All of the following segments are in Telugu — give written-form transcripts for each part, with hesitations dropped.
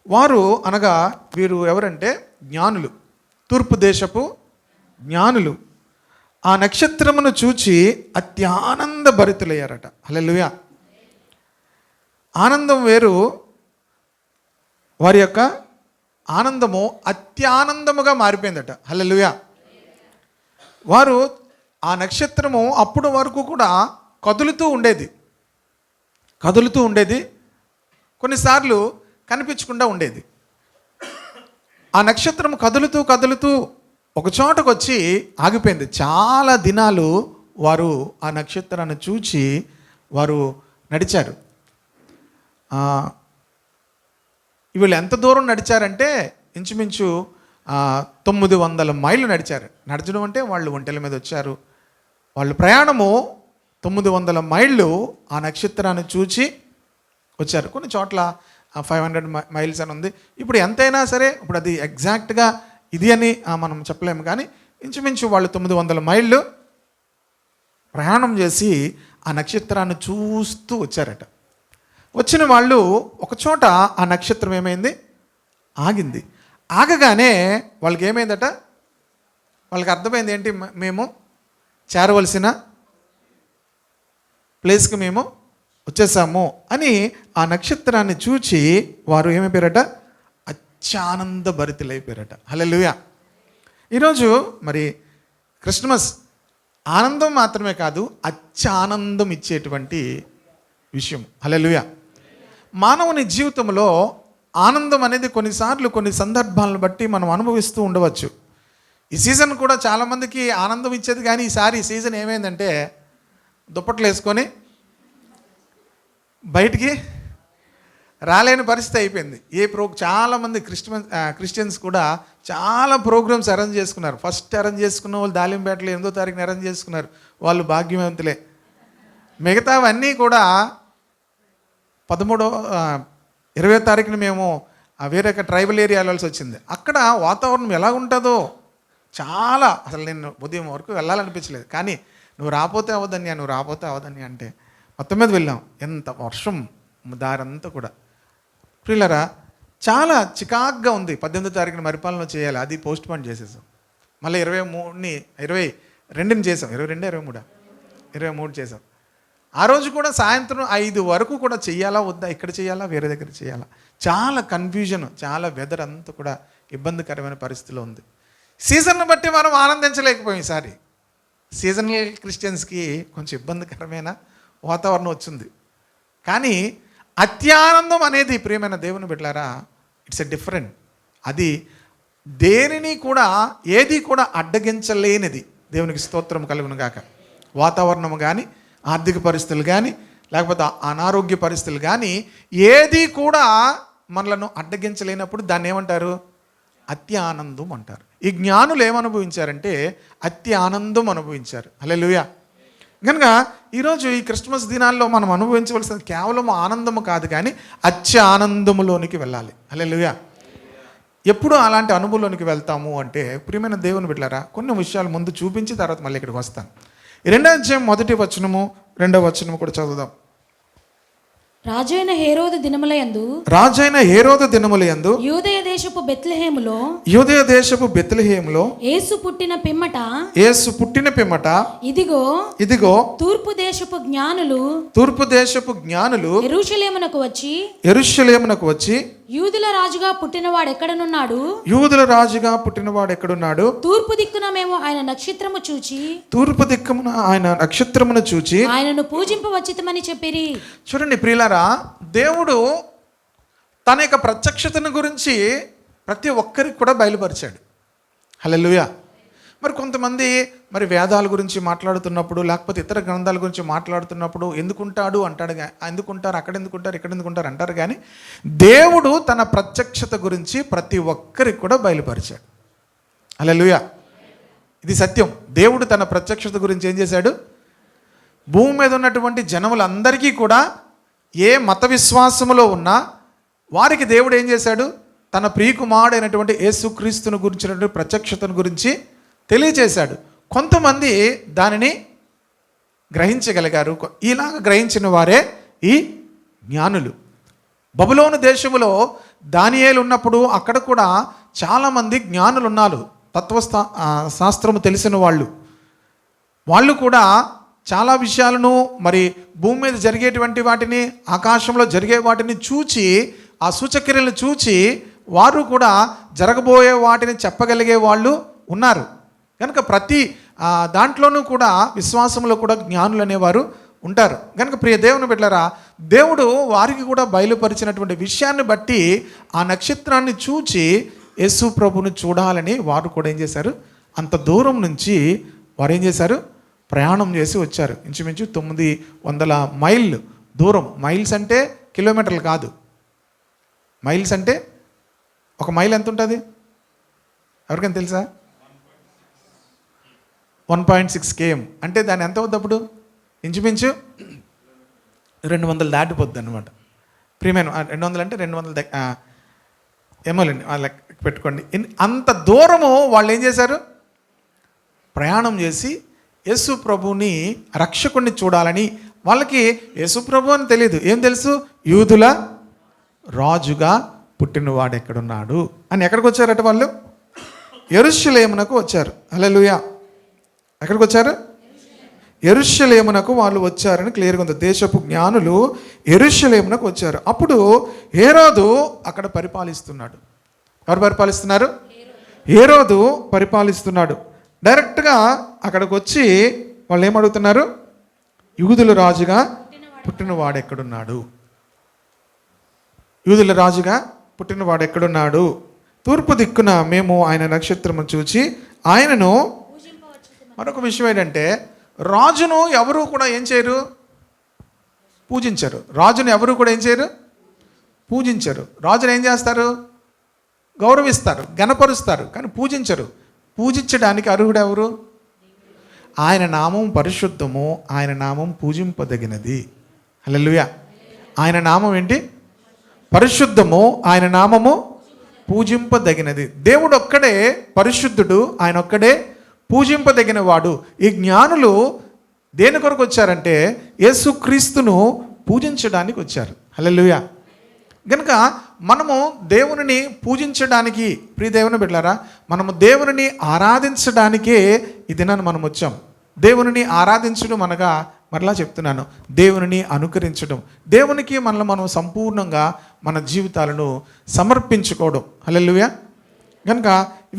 వారు అనగా వీరు ఎవరంటే జ్ఞానులు, తూర్పు దేశపు జ్ఞానులు. ఆ నక్షత్రమును చూచి అత్యానంద భరితులయ్యారట. హల్లెలూయా. ఆనందం వేరు, వారి యొక్క ఆనందము అత్యానందముగా మారిపోయిందట. హల్లెలూయా. వారు ఆ నక్షత్రము అప్పుడు వరకు కూడా కదులుతూ ఉండేది, కొన్నిసార్లు కనిపించకుండా ఉండేది. ఆ నక్షత్రం కదులుతూ ఒక చోటకు వచ్చి ఆగిపోయింది. చాలా దినాలు వారు ఆ నక్షత్రాన్ని చూచి వారు నడిచారు. వీళ్ళు ఎంత దూరం నడిచారంటే ఇంచుమించు 900 మైళ్ళు నడిచారు. నడచడం అంటే వాళ్ళు ఒంటెల మీద వచ్చారు. వాళ్ళు ప్రయాణము 900 మైళ్ళు ఆ నక్షత్రాన్ని చూచి వచ్చారు. కొన్ని చోట్ల 500 మైల్స్ అని ఉంది. ఇప్పుడు ఎంతైనా సరే, ఇప్పుడు అది ఎగ్జాక్ట్గా ఇది అని మనం చెప్పలేము, కానీ ఇంచుమించు వాళ్ళు 900 మైళ్ళు ప్రయాణం చేసి ఆ నక్షత్రాన్ని చూస్తూ వచ్చారట. వచ్చిన వాళ్ళు ఒకచోట ఆ నక్షత్రం ఏమైంది, ఆగింది. ఆగగానే వాళ్ళకి ఏమైందట, వాళ్ళకి అర్థమైంది ఏంటి, మేము చేరవలసిన ప్లేస్కి మేము వచ్చేసాము అని. ఆ నక్షత్రాన్ని చూచి వారు ఏమైపోయారట, అత్యానంద భరితులైపోయారట. హల్లెలూయా. ఈరోజు మరి క్రిస్మస్ ఆనందం మాత్రమే కాదు, అత్యానందం ఇచ్చేటువంటి విషయం. హల్లెలూయా. మానవుని జీవితంలో ఆనందం అనేది కొన్నిసార్లు కొన్ని సందర్భాలను బట్టి మనం అనుభవిస్తూ ఉండవచ్చు. ఈ సీజన్ కూడా చాలామందికి ఆనందం ఇచ్చేది, కానీ ఈసారి ఈ సీజన్ ఏమైందంటే దుప్పట్లు వేసుకొని బయటికి రాలేని పరిస్థితి అయిపోయింది. చాలామంది క్రిస్టియన్స్ కూడా చాలా ప్రోగ్రామ్స్ అరేంజ్ చేసుకున్నారు. ఫస్ట్ అరేంజ్ చేసుకున్న వాళ్ళు దాలింపేటలో 8వ తారీఖున అరేంజ్ చేసుకున్నారు, వాళ్ళు భాగ్యవంతులే. మిగతావన్నీ కూడా 20వ తారీఖున మేము వేరే ట్రైబల్ ఏరియా వెళ్ళాల్సి వచ్చింది. అక్కడ వాతావరణం ఎలా ఉంటుందో చాలా, అసలు నేను ఉదయం వరకు వెళ్ళాలనిపించలేదు, కానీ నువ్వు రాపోతే అవదని అంటే మొత్తం మీద వెళ్ళాం. ఎంత వర్షం, దారంతా కూడా. ప్రియులరా, చాలా చికాగ్గా ఉంది. 18వ తారీఖున పరిపాలన చేయాలి, అది పోస్ట్ పోన్ చేసేసాం. మళ్ళీ 22ని చేసాం. 23 చేసాం. ఆ రోజు కూడా సాయంత్రం 5 వరకు కూడా చెయ్యాలా వద్దా, ఇక్కడ చేయాలా వేరే దగ్గర చేయాలా, చాలా కన్ఫ్యూజన్, చాలా వెదర్ అంతా కూడా ఇబ్బందికరమైన పరిస్థితిలో ఉంది. సీజన్ను బట్టి మనం ఆనందించలేకపోయాం. ఈసారి సీజనల్ క్రిస్టియన్స్కి కొంచెం ఇబ్బందికరమైన వాతావరణం వచ్చింది. కానీ అత్యానందం అనేది ప్రియమైన దేవుని బిడ్డలారా, ఇట్స్ ఎ డిఫరెంట్. అది దేనిని కూడా ఏది కూడా అడ్డగించలేనిది. దేవునికి స్తోత్రం కలుగును గాక. వాతావరణం కానీ, ఆర్థిక పరిస్థితులు కానీ, లేకపోతే అనారోగ్య పరిస్థితులు కానీ, ఏది కూడా మనలను అడ్డగించలేనప్పుడు దాన్ని ఏమంటారు, అత్యానందం అంటారు. ఈ జ్ఞానులు ఏమనుభవించారంటే అత్యానందం అనుభవించారు. హల్లెలూయా. కనుక ఈరోజు ఈ క్రిస్మస్ దినాల్లో మనం అనుభవించవలసిన కేవలం ఆనందము కాదు, కానీ అత్యానందములోనికి వెళ్ళాలి. హల్లెలూయా. ఎప్పుడు అలాంటి అనుభవంలోనికి వెళ్తాము అంటే ప్రియమైన దేవుని బిడ్డలారా, కొన్ని విషయాలు ముందు చూపించి తర్వాత మళ్ళీ ఇక్కడికి వస్తాను. 2వ అధ్యాయం 1వ వచనము 2వ వచనము కూడా చదువుదాం. రాజైన హేరోదు దినముల యందు యూదయ దేశపు బెత్లెహేములో యేసు పుట్టిన పిమ్మట ఇదిగో తూర్పు దేశపు జ్ఞానులు యెరూషలేమునకు వచ్చి యూదుల రాజుగా పుట్టినవాడు ఎక్కడున్నాడు, తూర్పు దిక్కున ఆయన నక్షత్రమును చూచి ఆయనను పూజింపవచ్చితమని చెప్పిరి. చూడండి ప్రియులారా, దేవుడు తన యొక్క ప్రత్యక్షతను గురించి ప్రతి ఒక్కరికి కూడా బయలుపరిచాడు. హల్లెలూయా. మరి కొంతమంది మరి వేదాల గురించి మాట్లాడుతున్నప్పుడు, లేకపోతే ఇతర గ్రంథాల గురించి మాట్లాడుతున్నప్పుడు ఎందుకుంటారు, అక్కడ ఎందుకుంటారు అంటారు, కానీ దేవుడు తన ప్రత్యక్షత గురించి ప్రతి ఒక్కరికి కూడా బయలుపరిచాడు. హల్లెలూయా. ఇది సత్యం. దేవుడు తన ప్రత్యక్షత గురించి ఏం చేశాడు, భూమి మీద ఉన్నటువంటి జనములందరికీ కూడా ఏ మత విశ్వాసములో ఉన్నా వారికి దేవుడు ఏం చేశాడు, తన ప్రియకుమారుడైనటువంటి యేసుక్రీస్తును గురించినటువంటి ప్రత్యక్షతను గురించి తెలియజేశాడు. కొంతమంది దానిని గ్రహించగలిగారు. ఇలాగ గ్రహించిన వారే ఈ జ్ఞానులు. బబులోను దేశములో దానియేలు ఉన్నప్పుడు అక్కడ కూడా చాలామంది జ్ఞానులు ఉన్నారు, శాస్త్రము తెలిసిన వాళ్ళు కూడా చాలా విషయాలను మరి భూమి మీద జరిగేటువంటి వాటిని, ఆకాశంలో జరిగే వాటిని చూచి, ఆ సూచక్రియలను చూచి వారు కూడా జరగబోయే వాటిని చెప్పగలిగే వాళ్ళు ఉన్నారు. కనుక ప్రతి దాంట్లోనూ కూడా విశ్వాసంలో కూడా జ్ఞానులు అనేవారు ఉంటారు. కనుక ప్రియ దేవుని బిడ్డలారా, దేవుడు వారికి కూడా బయలుపరిచినటువంటి విషయాన్ని బట్టి ఆ నక్షత్రాన్ని చూచి యేసు ప్రభుని చూడాలని వారు కూడా ఏం చేశారు, అంత దూరం నుంచి వారు ఏం చేశారు, ప్రయాణం చేసి వచ్చారు. ఇంచుమించు 900 మైళ్ళు దూరం. మైల్స్ అంటే కిలోమీటర్లు కాదు. మైల్స్ అంటే ఒక మైల్ ఎంత ఉంటుంది ఎవరికైనా తెలుసా? 1.6 km అంటే దాన్ని ఎంత అవుద్ది అప్పుడు? ఇంచుమించు 200 దాటిపోద్ది అనమాట. ప్రియమైన 200 అంటే 200 ఏమోలేండి, లెక్క పెట్టుకోండి. అంత దూరము వాళ్ళు ఏం చేశారు, ప్రయాణం చేసి యేసు ప్రభుని రక్షకుడిని చూడాలని. వాళ్ళకి యేసు ప్రభు అని తెలియదు, ఏం తెలుసు, యూదుల రాజుగా పుట్టినవాడు ఎక్కడున్నాడు అని. ఎక్కడికి వచ్చారట వాళ్ళు? యెరూషలేమునకు వచ్చారు. హల్లెలూయా. ఎక్కడికి వచ్చారు? యెరూషలేమునకు వాళ్ళు వచ్చారని క్లియర్గా ఉంది. దేశపు జ్ఞానులు యెరూషలేమునకు వచ్చారు. అప్పుడు హేరోదు అక్కడ పరిపాలిస్తున్నాడు. ఎవరు పరిపాలిస్తున్నారు? హేరోదు పరిపాలిస్తున్నాడు. డైరెక్ట్గా అక్కడికి వచ్చి వాళ్ళు ఏమడుగుతున్నారు, యూదుల రాజుగా పుట్టినవాడు ఎక్కడున్నాడు, యూదుల రాజుగా పుట్టినవాడు ఎక్కడున్నాడు, తూర్పు దిక్కున మేము ఆయన నక్షత్రము చూచి ఆయనను. మరొక విషయం ఏంటంటే, రాజును ఎవరు కూడా ఏం చేయరు, పూజించరు. రాజును ఎవరు కూడా ఏం చేయరు, పూజించరు. రాజును ఏం చేస్తారు, గౌరవిస్తారు, గణపరుస్తారు, కానీ పూజించరు. పూజించడానికి అర్హుడు ఎవరు? ఆయన నామం పరిశుద్ధము, ఆయన నామం పూజింపదగినది. హల్లెలూయా. ఆయన నామం ఏంటి? పరిశుద్ధము, ఆయన నామము పూజింపదగినది. దేవుడు ఒక్కడే పరిశుద్ధుడు, ఆయన ఒక్కడే పూజింపదగిన వాడు. ఈ జ్ఞానులు దేని కొరకు వచ్చారంటే యేసుక్రీస్తును పూజించడానికి వచ్చారు. హల్లెలూయా. కనుక మనము దేవునిని పూజించడానికి, ప్రియ దేవుని బిడ్డలారా, మనము దేవునిని ఆరాధించడానికే ఈ దినాన్ని మనం వచ్చాం. దేవునిని ఆరాధించడం అనగా, మరలా చెప్తున్నాను, దేవునిని అనుకరించడం, దేవునికి మనల్ని మనం సంపూర్ణంగా మన జీవితాలను సమర్పించుకోవడం. హల్లెలూయా. కనుక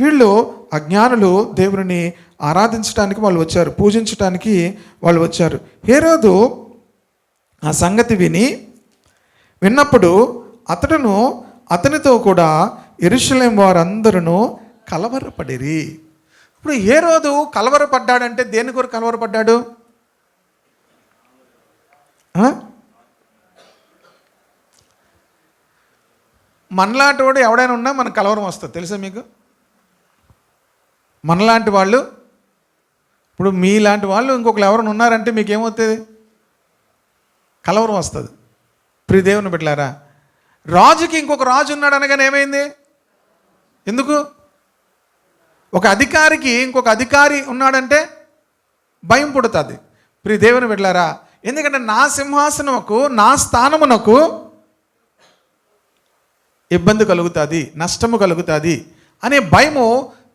వీళ్ళు అజ్ఞానులు దేవునిని ఆరాధించడానికి వాళ్ళు వచ్చారు, పూజించడానికి వాళ్ళు వచ్చారు. హేరోదు ఆ సంగతి విన్నప్పుడు అతడును అతనితో కూడా యెరూషలేం వారందరూ కలవరపడిరి. ఇప్పుడు హేరోదు కలవరపడ్డాడంటే దేని కొరకు కలవరపడ్డాడు? మనలాంటి వాడు ఎవడైనా ఉన్నా మనకు కలవరం వస్తుంది, తెలుసా మీకు? మనలాంటి వాళ్ళు, ఇప్పుడు మీలాంటి వాళ్ళు ఇంకొకరు ఎవరైనా ఉన్నారంటే మీకు ఏమవుతుంది, కలవరం వస్తుంది. ప్రియ దేవుని బిడ్డలారా, రాజుకి ఇంకొక రాజు ఉన్నాడు అనగానే ఏమైంది? ఎందుకు? ఒక అధికారికి ఇంకొక అధికారి ఉన్నాడంటే భయం పుడుతుంది. ప్రియ దేవుని బిడ్డలారా, ఎందుకంటే నా సింహాసనముకు, నా స్థానమునకు ఇబ్బంది కలుగుతుంది, నష్టము కలుగుతుంది అనే భయము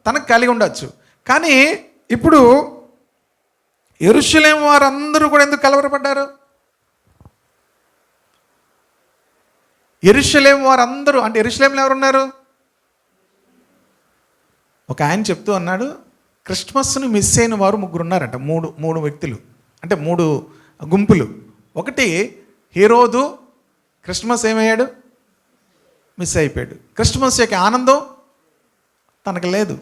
తనకు కలిగి ఉండొచ్చు. కానీ ఇప్పుడు యెరూషలేం వారందరూ కూడా ఎందుకు కలవరపడ్డారు? యెరూషలేం వారందరూ అంటే యెరూషలేంలో ఎవరున్నారు? ఒక ఆయన చెప్తూ అన్నాడు, క్రిస్మస్ను మిస్ అయిన వారు 3 ఉన్నారంట. మూడు వ్యక్తులు, అంటే 3 గుంపులు. ఒకటి హేరోదు, క్రిస్మస్ ఏమయ్యాడు, మిస్ అయిపోయాడు. క్రిస్మస్ యొక్క ఆనందం తనకు లేదు.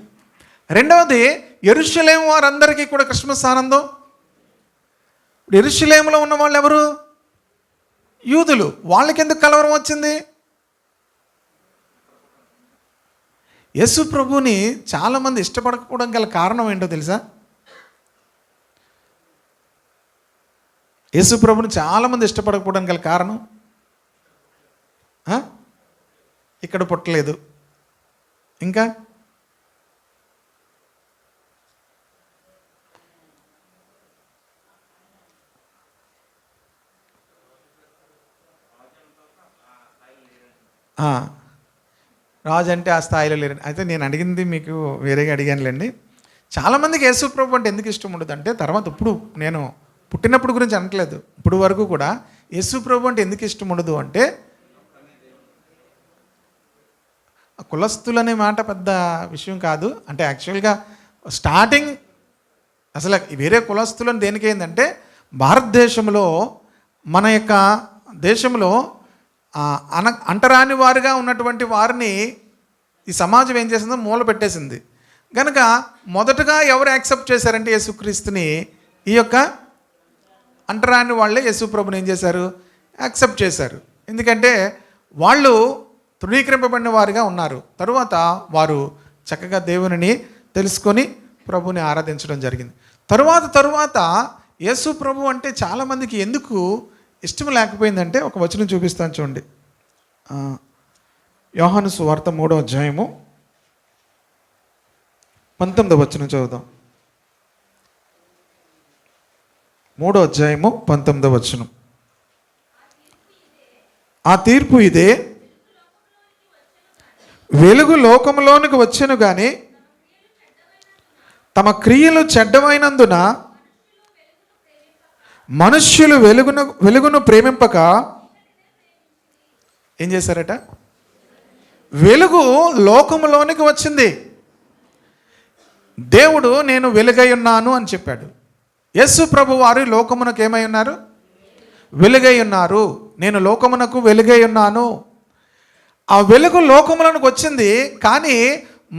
రెండవది యెరూషలేం వారందరికీ కూడా క్రిస్మస్ ఆనందం. యెరూషలేములో ఉన్న వాళ్ళు ఎవరు? యూదులు. వాళ్ళకి ఎందుకు కలవరం వచ్చింది? యేసు ప్రభుని చాలామంది ఇష్టపడకపోవడం గల కారణం ఏంటో తెలుసా? యేసు ప్రభుని చాలామంది ఇష్టపడకపోవడం గల కారణం, ఇక్కడ పుట్టలేదు, ఇంకా రాజు అంటే ఆ స్థాయిలో లేరు. అయితే నేను అడిగింది మీకు వేరేగా అడిగానులేండి. చాలామందికి యేసు ప్రభు అంటే ఎందుకు ఇష్టం ఉండదు అంటే, తర్వాత ఇప్పుడు నేను పుట్టినప్పుడు గురించి అనట్లేదు, ఇప్పుడు వరకు కూడా యేసు ప్రభు అంటే ఎందుకు ఇష్టం ఉండదు అంటే, కులస్తులు అనే మాట పెద్ద విషయం కాదు. అంటే యాక్చువల్గా స్టార్టింగ్ అసలు వేరే కులస్తులను దేనికి ఏంటంటే, భారతదేశంలో మన యొక్క దేశంలో అంటరాని వారుగా ఉన్నటువంటి వారిని ఈ సమాజం ఏం చేసిందో మూల పెట్టేసింది. కనుక మొదటగా ఎవరు యాక్సెప్ట్ చేశారంటే యేసుక్రీస్తుని, ఈ యొక్క అంటరాని వాళ్ళే యేసు ప్రభుని ఏం చేశారు, యాక్సెప్ట్ చేశారు. ఎందుకంటే వాళ్ళు తృణీకరింపబడిన వారుగా ఉన్నారు. తరువాత వారు చక్కగా దేవునిని తెలుసుకొని ప్రభుని ఆరాధించడం జరిగింది. తరువాత యేసు ప్రభు అంటే చాలామందికి ఎందుకు ఇష్టం లేకపోయిందంటే, ఒక వచనం చూపిస్తాను చూడండి. యోహాను సువార్త 3వ అధ్యాయము 19వ వచనం చదువుదాం. 3వ అధ్యాయము 19వ వచనం. ఆ తీర్పు ఇదే, వెలుగు లోకంలోనికి వచ్చెను గాని తమ క్రియలు చెడ్డమైనందున మనుష్యులు వెలుగును ప్రేమింపక ఏం చేశారట, వెలుగు లోకములోనికి వచ్చింది. దేవుడు నేను వెలుగై ఉన్నాను అని చెప్పాడు. యేసు ప్రభు వారు లోకమునకు ఏమై ఉన్నారు, వెలుగై ఉన్నారు. నేను లోకమునకు వెలుగై ఉన్నాను. ఆ వెలుగు లోకములకు వచ్చింది, కానీ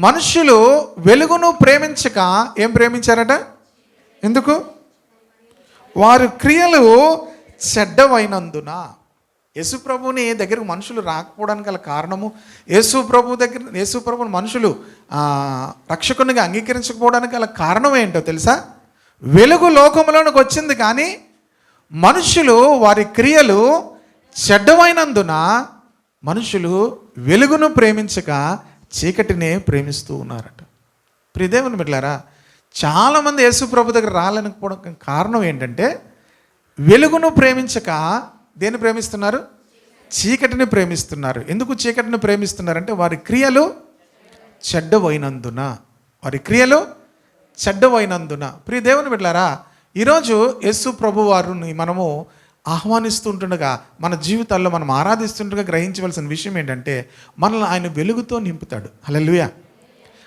మనుషులు వెలుగును ప్రేమించక ఏం ప్రేమించారట, ఎందుకు, వారి క్రియలు చెడ్డవైనందున. యేసు ప్రభుని దగ్గరకు మనుషులు రాకపోవడానికి గల కారణము, యేసు ప్రభుని మనుషులు రక్షకునిగా అంగీకరించకపోవడానికి గల కారణం ఏంటో తెలుసా? వెలుగు లోకములోనికి వచ్చింది, కానీ మనుషులు వారి క్రియలు చెడ్డమైనందున మనుషులు వెలుగును ప్రేమించక చీకటినే ప్రేమిస్తూ ఉన్నారట. ప్రియదేవుని బిడ్డలారా, చాలామంది యేసు ప్రభు దగ్గర రాలేకపోవడం కారణం ఏంటంటే, వెలుగును ప్రేమించక దేన్ని ప్రేమిస్తున్నారు, చీకటిని ప్రేమిస్తున్నారు. ఎందుకు చీకటిని ప్రేమిస్తున్నారంటే, వారి క్రియలు చెడ్డవైనందున. ప్రియ దేవుని బిడ్డలారా, ఈరోజు యేసు ప్రభు వారిని మనము ఆహ్వానిస్తుంటుండగా, మన జీవితాల్లో మనం ఆరాధిస్తుండగా గ్రహించవలసిన విషయం ఏంటంటే, మనల్ని ఆయన వెలుగుతో నింపుతాడు. హల్లెలూయా.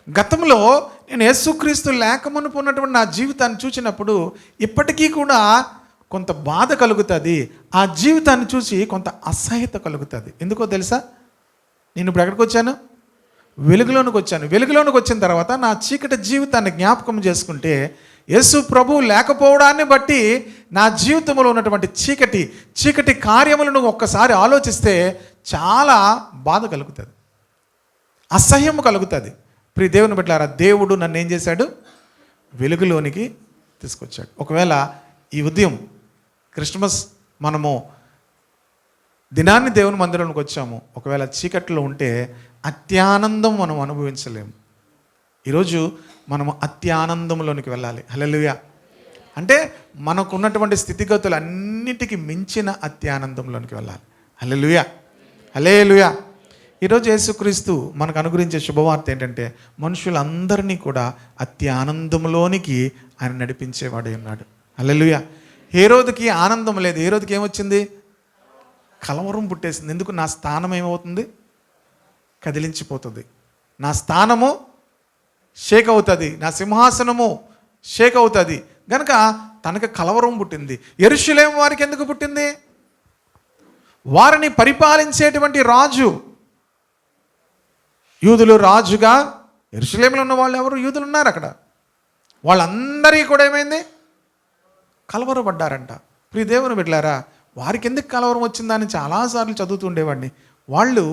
గతంలో నేను యేసుక్రీస్తు లేకమునుపు ఉన్నటువంటి నా జీవితాన్ని చూసినప్పుడు ఇప్పటికీ కూడా కొంత బాధ కలుగుతుంది. ఆ జీవితాన్ని చూసి కొంత అసహ్యత కలుగుతుంది. ఎందుకో తెలుసా? నేను ఇప్పుడు ఎక్కడికి వచ్చాను, వెలుగులోనికి వచ్చాను. వెలుగులోనికి వచ్చిన తర్వాత నా చీకటి జీవితాన్ని జ్ఞాపకం చేసుకుంటే, యేసు ప్రభు లేకపోవడాన్ని బట్టి నా జీవితంలో ఉన్నటువంటి చీకటి కార్యములను ఒక్కసారి ఆలోచిస్తే చాలా బాధ కలుగుతుంది, అసహ్యము కలుగుతుంది. ప్రియ దేవుని బిడ్డలారా, దేవుడు నన్ను ఏం చేశాడు, వెలుగులోనికి తీసుకొచ్చాడు. ఒకవేళ ఈ ఉదయం క్రిస్మస్ మనము దినాన్ని దేవుని మందిరంలోకి వచ్చాము, ఒకవేళ చీకట్లో ఉంటే అత్యానందం మనం అనుభవించలేము. ఈరోజు మనము అత్యానందంలోనికి వెళ్ళాలి. హల్లెలూయా. అంటే మనకున్నటువంటి స్థితిగతులు అన్నిటికీ మించిన అత్యానందంలోనికి వెళ్ళాలి. హల్లెలూయా, హల్లెలూయా. ఈరోజు యేసుక్రీస్తు మనకు అనుగ్రహించే శుభవార్త ఏంటంటే, మనుషులందరినీ కూడా అత్యానందంలోనికి ఆయన నడిపించేవాడే ఉన్నాడు. హల్లెలూయా. హేరోదుకి ఆనందం లేదు. హేరోదుకి ఏమొచ్చింది, కలవరం పుట్టేసింది. ఎందుకు? నా స్థానం ఏమవుతుంది, కదిలించిపోతుంది. నా స్థానము షేక్ అవుతుంది, నా సింహాసనము షేక్ అవుతుంది. కనుక తనకు కలవరం పుట్టింది. యెరూషలేము వారికి ఎందుకు పుట్టింది? వారిని పరిపాలించేటువంటి రాజు, యూదులు రాజుగా, యెరూషలేములో ఉన్న వాళ్ళు ఎవరు, యూదులు ఉన్నారు అక్కడ. వాళ్ళందరికీ కూడా ఏమైంది, కలవరపడ్డారంట. ప్రియ దేవుని బిడ్డలారా, వారికి ఎందుకు కలవరం వచ్చిందని చాలాసార్లు చదువుతూ ఉండేవాడిని. వాళ్ళు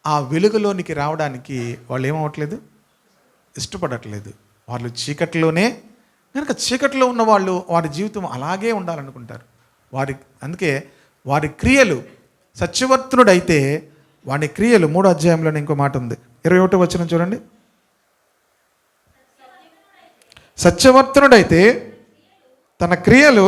ఆ వెలుగులోనికి రావడానికి వాళ్ళు ఏమవట్లేదు, ఇష్టపడట్లేదు. వాళ్ళు చీకటిలోనే, కనుక చీకటిలో ఉన్న వాళ్ళు వారి జీవితం అలాగే ఉండాలనుకుంటారు. అందుకే వారి క్రియలు, సత్యవర్తనుడైతే వాడి క్రియలు, 3వ అధ్యాయంలోనే ఇంకో మాట ఉంది, 21వ వచనం చూడండి. సత్యవర్తనుడైతే తన క్రియలు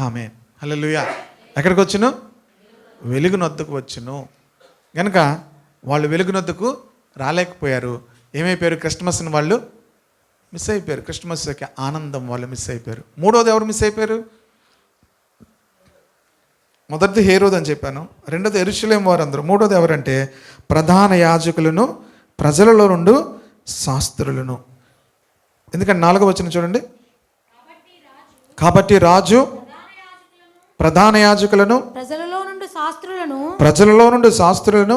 ఆమేన్. హల్లెలూయా. ఎక్కడికి వచ్చును? వెలుగునొద్దకు వచ్చును. కనుక వాళ్ళు వెలుగునొద్దకు రాలేకపోయారు. ఏమైపోయారు? క్రిస్మస్ని వాళ్ళు మిస్ అయిపోయారు. క్రిస్మస్ యొక్క ఆనందం వాళ్ళు మిస్ అయిపోయారు. మూడోది ఎవరు మిస్ అయిపోయారు? మొదటిది హేరోదు అని చెప్పాను, రెండోది యెరూషలేము వారందరూ, మూడోది ఎవరంటే ప్రధాన యాజకులను, ప్రజలలో నుండి శాస్త్రులను. ఎందుకంటే 4వ వచనం చూడండి. కాబట్టి రాజు ప్రధాన యాజకులను, ప్రజలలో నుండి శాస్త్రులను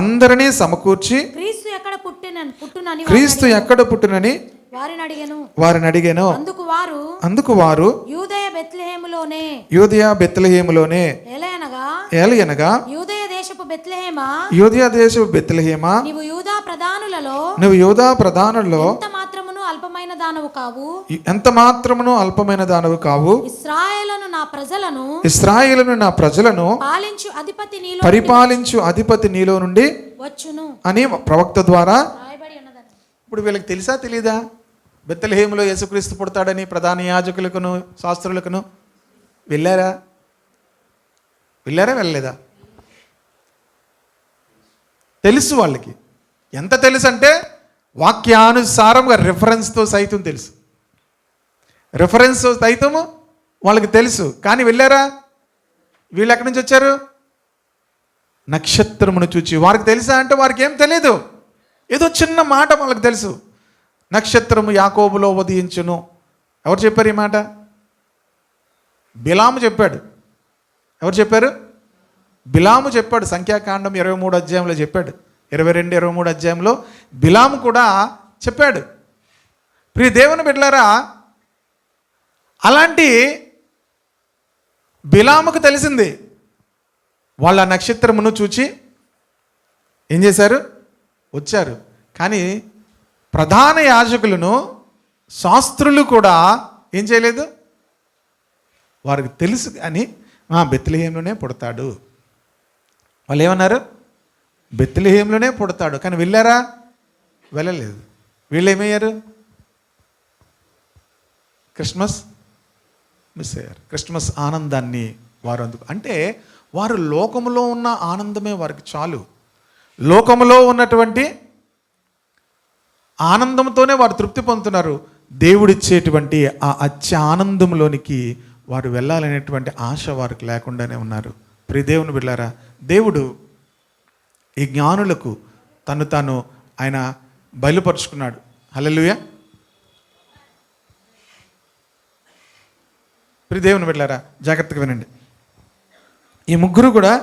అందరినీ సమకూర్చి క్రీస్తు ఎక్కడ పుట్టునని వారిని అడిగాను. అందుకు వారు యూదయ బెత్లెహేములోనే ఏలయనగా యూదయ దేశపు బెత్లెహేమా, నువ్వు యూదా ప్రధానులలో ఎంత మాత్రమును అల్పమైన దానవు కావు. ఇశ్రాయేలును నా ప్రజలను పరిపాలించు అధిపతి నీలో నుండి వచ్చును అని ప్రవక్త ద్వారా. ఇప్పుడు వీళ్ళకి తెలుసా తెలీదా బెత్లెహేములో యేసుక్రీస్తు పుడతాడని? ప్రధాన యాజకులకును శాస్త్రులకును వెళ్ళారా? వెళ్ళలేదా? తెలుసు వాళ్ళకి. ఎంత తెలుసు అంటే వాక్యానుసారంగా రెఫరెన్స్తో సైతం తెలుసు. రెఫరెన్స్ సైతము వాళ్ళకి తెలుసు. కానీ వెళ్ళారా? వీళ్ళు ఎక్కడి నుంచి వచ్చారు? నక్షత్రమును చూచి. వారికి తెలుసా అంటే వారికి ఏం తెలియదు. ఏదో చిన్న మాట వాళ్ళకి తెలుసు. నక్షత్రము యాకోబులో ఉదయించును. ఎవరు చెప్పారు ఈ మాట? బిలాము చెప్పాడు. ఎవరు చెప్పారు? బిలాము చెప్పాడు. సంఖ్యాకాండం 23 అధ్యాయంలో చెప్పాడు. 22, 23 అధ్యాయంలో బిలాము కూడా చెప్పాడు. ప్రియ దేవుని బిడ్డలారా, అలాంటి బిలాముకు తెలిసింది. వాళ్ళ నక్షత్రమును చూచి ఏం చేశారు? వచ్చారు. కానీ ప్రధాన యాజకులను శాస్త్రులు కూడా ఏం చేయలేదు. వారికి తెలుసు కానీ బెత్లెహేములోనే పుడతాడు. వాళ్ళు ఏమన్నారు? బెత్లెహేములోనే పుడతాడు. కానీ వెళ్ళారా? వెళ్ళలేదు. వీళ్ళు ఏమయ్యారు? క్రిస్మస్ మిస్ అయ్యారు. క్రిస్మస్ ఆనందాన్ని వారు అంటే వారు లోకములో ఉన్న ఆనందమే వారికి చాలు. లోకములో ఉన్నటువంటి ఆనందంతోనే వారు తృప్తి పొందుతున్నారు. దేవుడిచ్చేటువంటి ఆ అత్య ఆనందంలోనికి వారు వెళ్ళాలనేటువంటి ఆశ వారికి లేకుండానే ఉన్నారు. ప్రియ దేవుని బిడ్డలారా, దేవుడు ఈ జ్ఞానులకు తాను ఆయన బయలుపరుచుకున్నాడు. హల్లెలూయా. ప్రియ దేవుని బిడ్డలారా, జాగ్రత్తగా వినండి. ఈ ముగ్గురు కూడా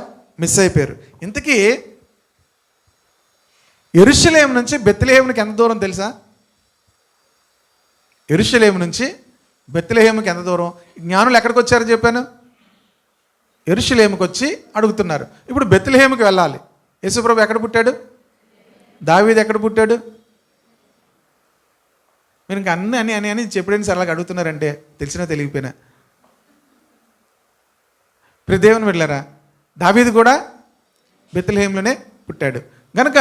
మిస్ అయిపోయారు. ఇంతకీ యెరూషలేము నుంచి బెత్లెహేముకి ఎంత దూరం తెలుసా? యెరూషలేము నుంచి బెత్లెహేముకి ఎంత దూరం? జ్ఞానులు ఎక్కడికి వచ్చారో చెప్పాను. యెరూషలేముకి వచ్చి అడుగుతున్నారు. ఇప్పుడు బెత్లెహేముకి వెళ్ళాలి. యేసుప్రభు ఎక్కడ పుట్టాడు? దావీదు ఎక్కడ పుట్టాడు? మీరు ఇంకా అని చెప్పడానికి అలాగ అడుగుతున్నారంటే తెలిసినా తెలియకపోయినా. ప్రియ దేవుని బిడ్డలారా, దావీదు కూడా బెత్లెహేములోనే పుట్టాడు. కనుక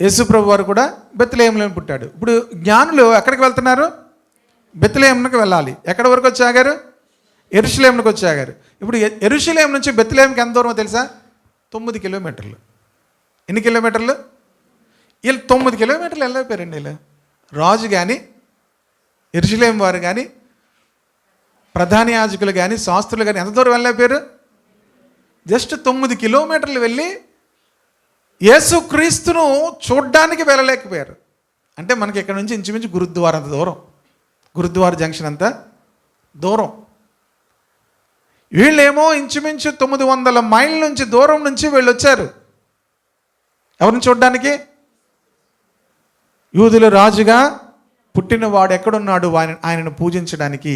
యేసుప్రభు వారు కూడా బెత్లెహేములోనే పుట్టాడు. ఇప్పుడు జ్ఞానులు ఎక్కడికి వెళ్తున్నారు? బెత్లెహేముకి వెళ్ళాలి. ఎక్కడి వరకు వచ్చి ఆగారు? యెరూషలేముకి వచ్చి ఆగారు. ఇప్పుడు యెరూషలేము నుంచి బెత్లెహేముకి ఎంత దూరమో తెలుసా? 9 కిలోమీటర్లు. ఎన్ని కిలోమీటర్లు? వీళ్ళు 9 కిలోమీటర్లు వెళ్ళిపోయారండి. వీళ్ళు రాజు కానీ, యెరూషలేము వారు కానీ, ప్రధాన యాజకులు కానీ, శాస్త్రులు కానీ ఎంత దూరం వెళ్ళిపోయారు? జస్ట్ 9 కిలోమీటర్లు వెళ్ళి యేసుక్రీస్తును చూడ్డానికి వెళ్ళలేకపోయారు. అంటే మనకి ఇక్కడ నుంచి ఇంచుమించు గురుద్వార అంత దూరం, గురుద్వార జంక్షన్ అంత దూరం. వీళ్ళేమో ఇంచుమించు 900 మైళ్ళ నుంచి దూరం నుంచి వీళ్ళు వచ్చారు. ఎవరిని చూడ్డానికి? యూదుల రాజుగా పుట్టినవాడు ఎక్కడున్నాడు, ఆయనను పూజించడానికి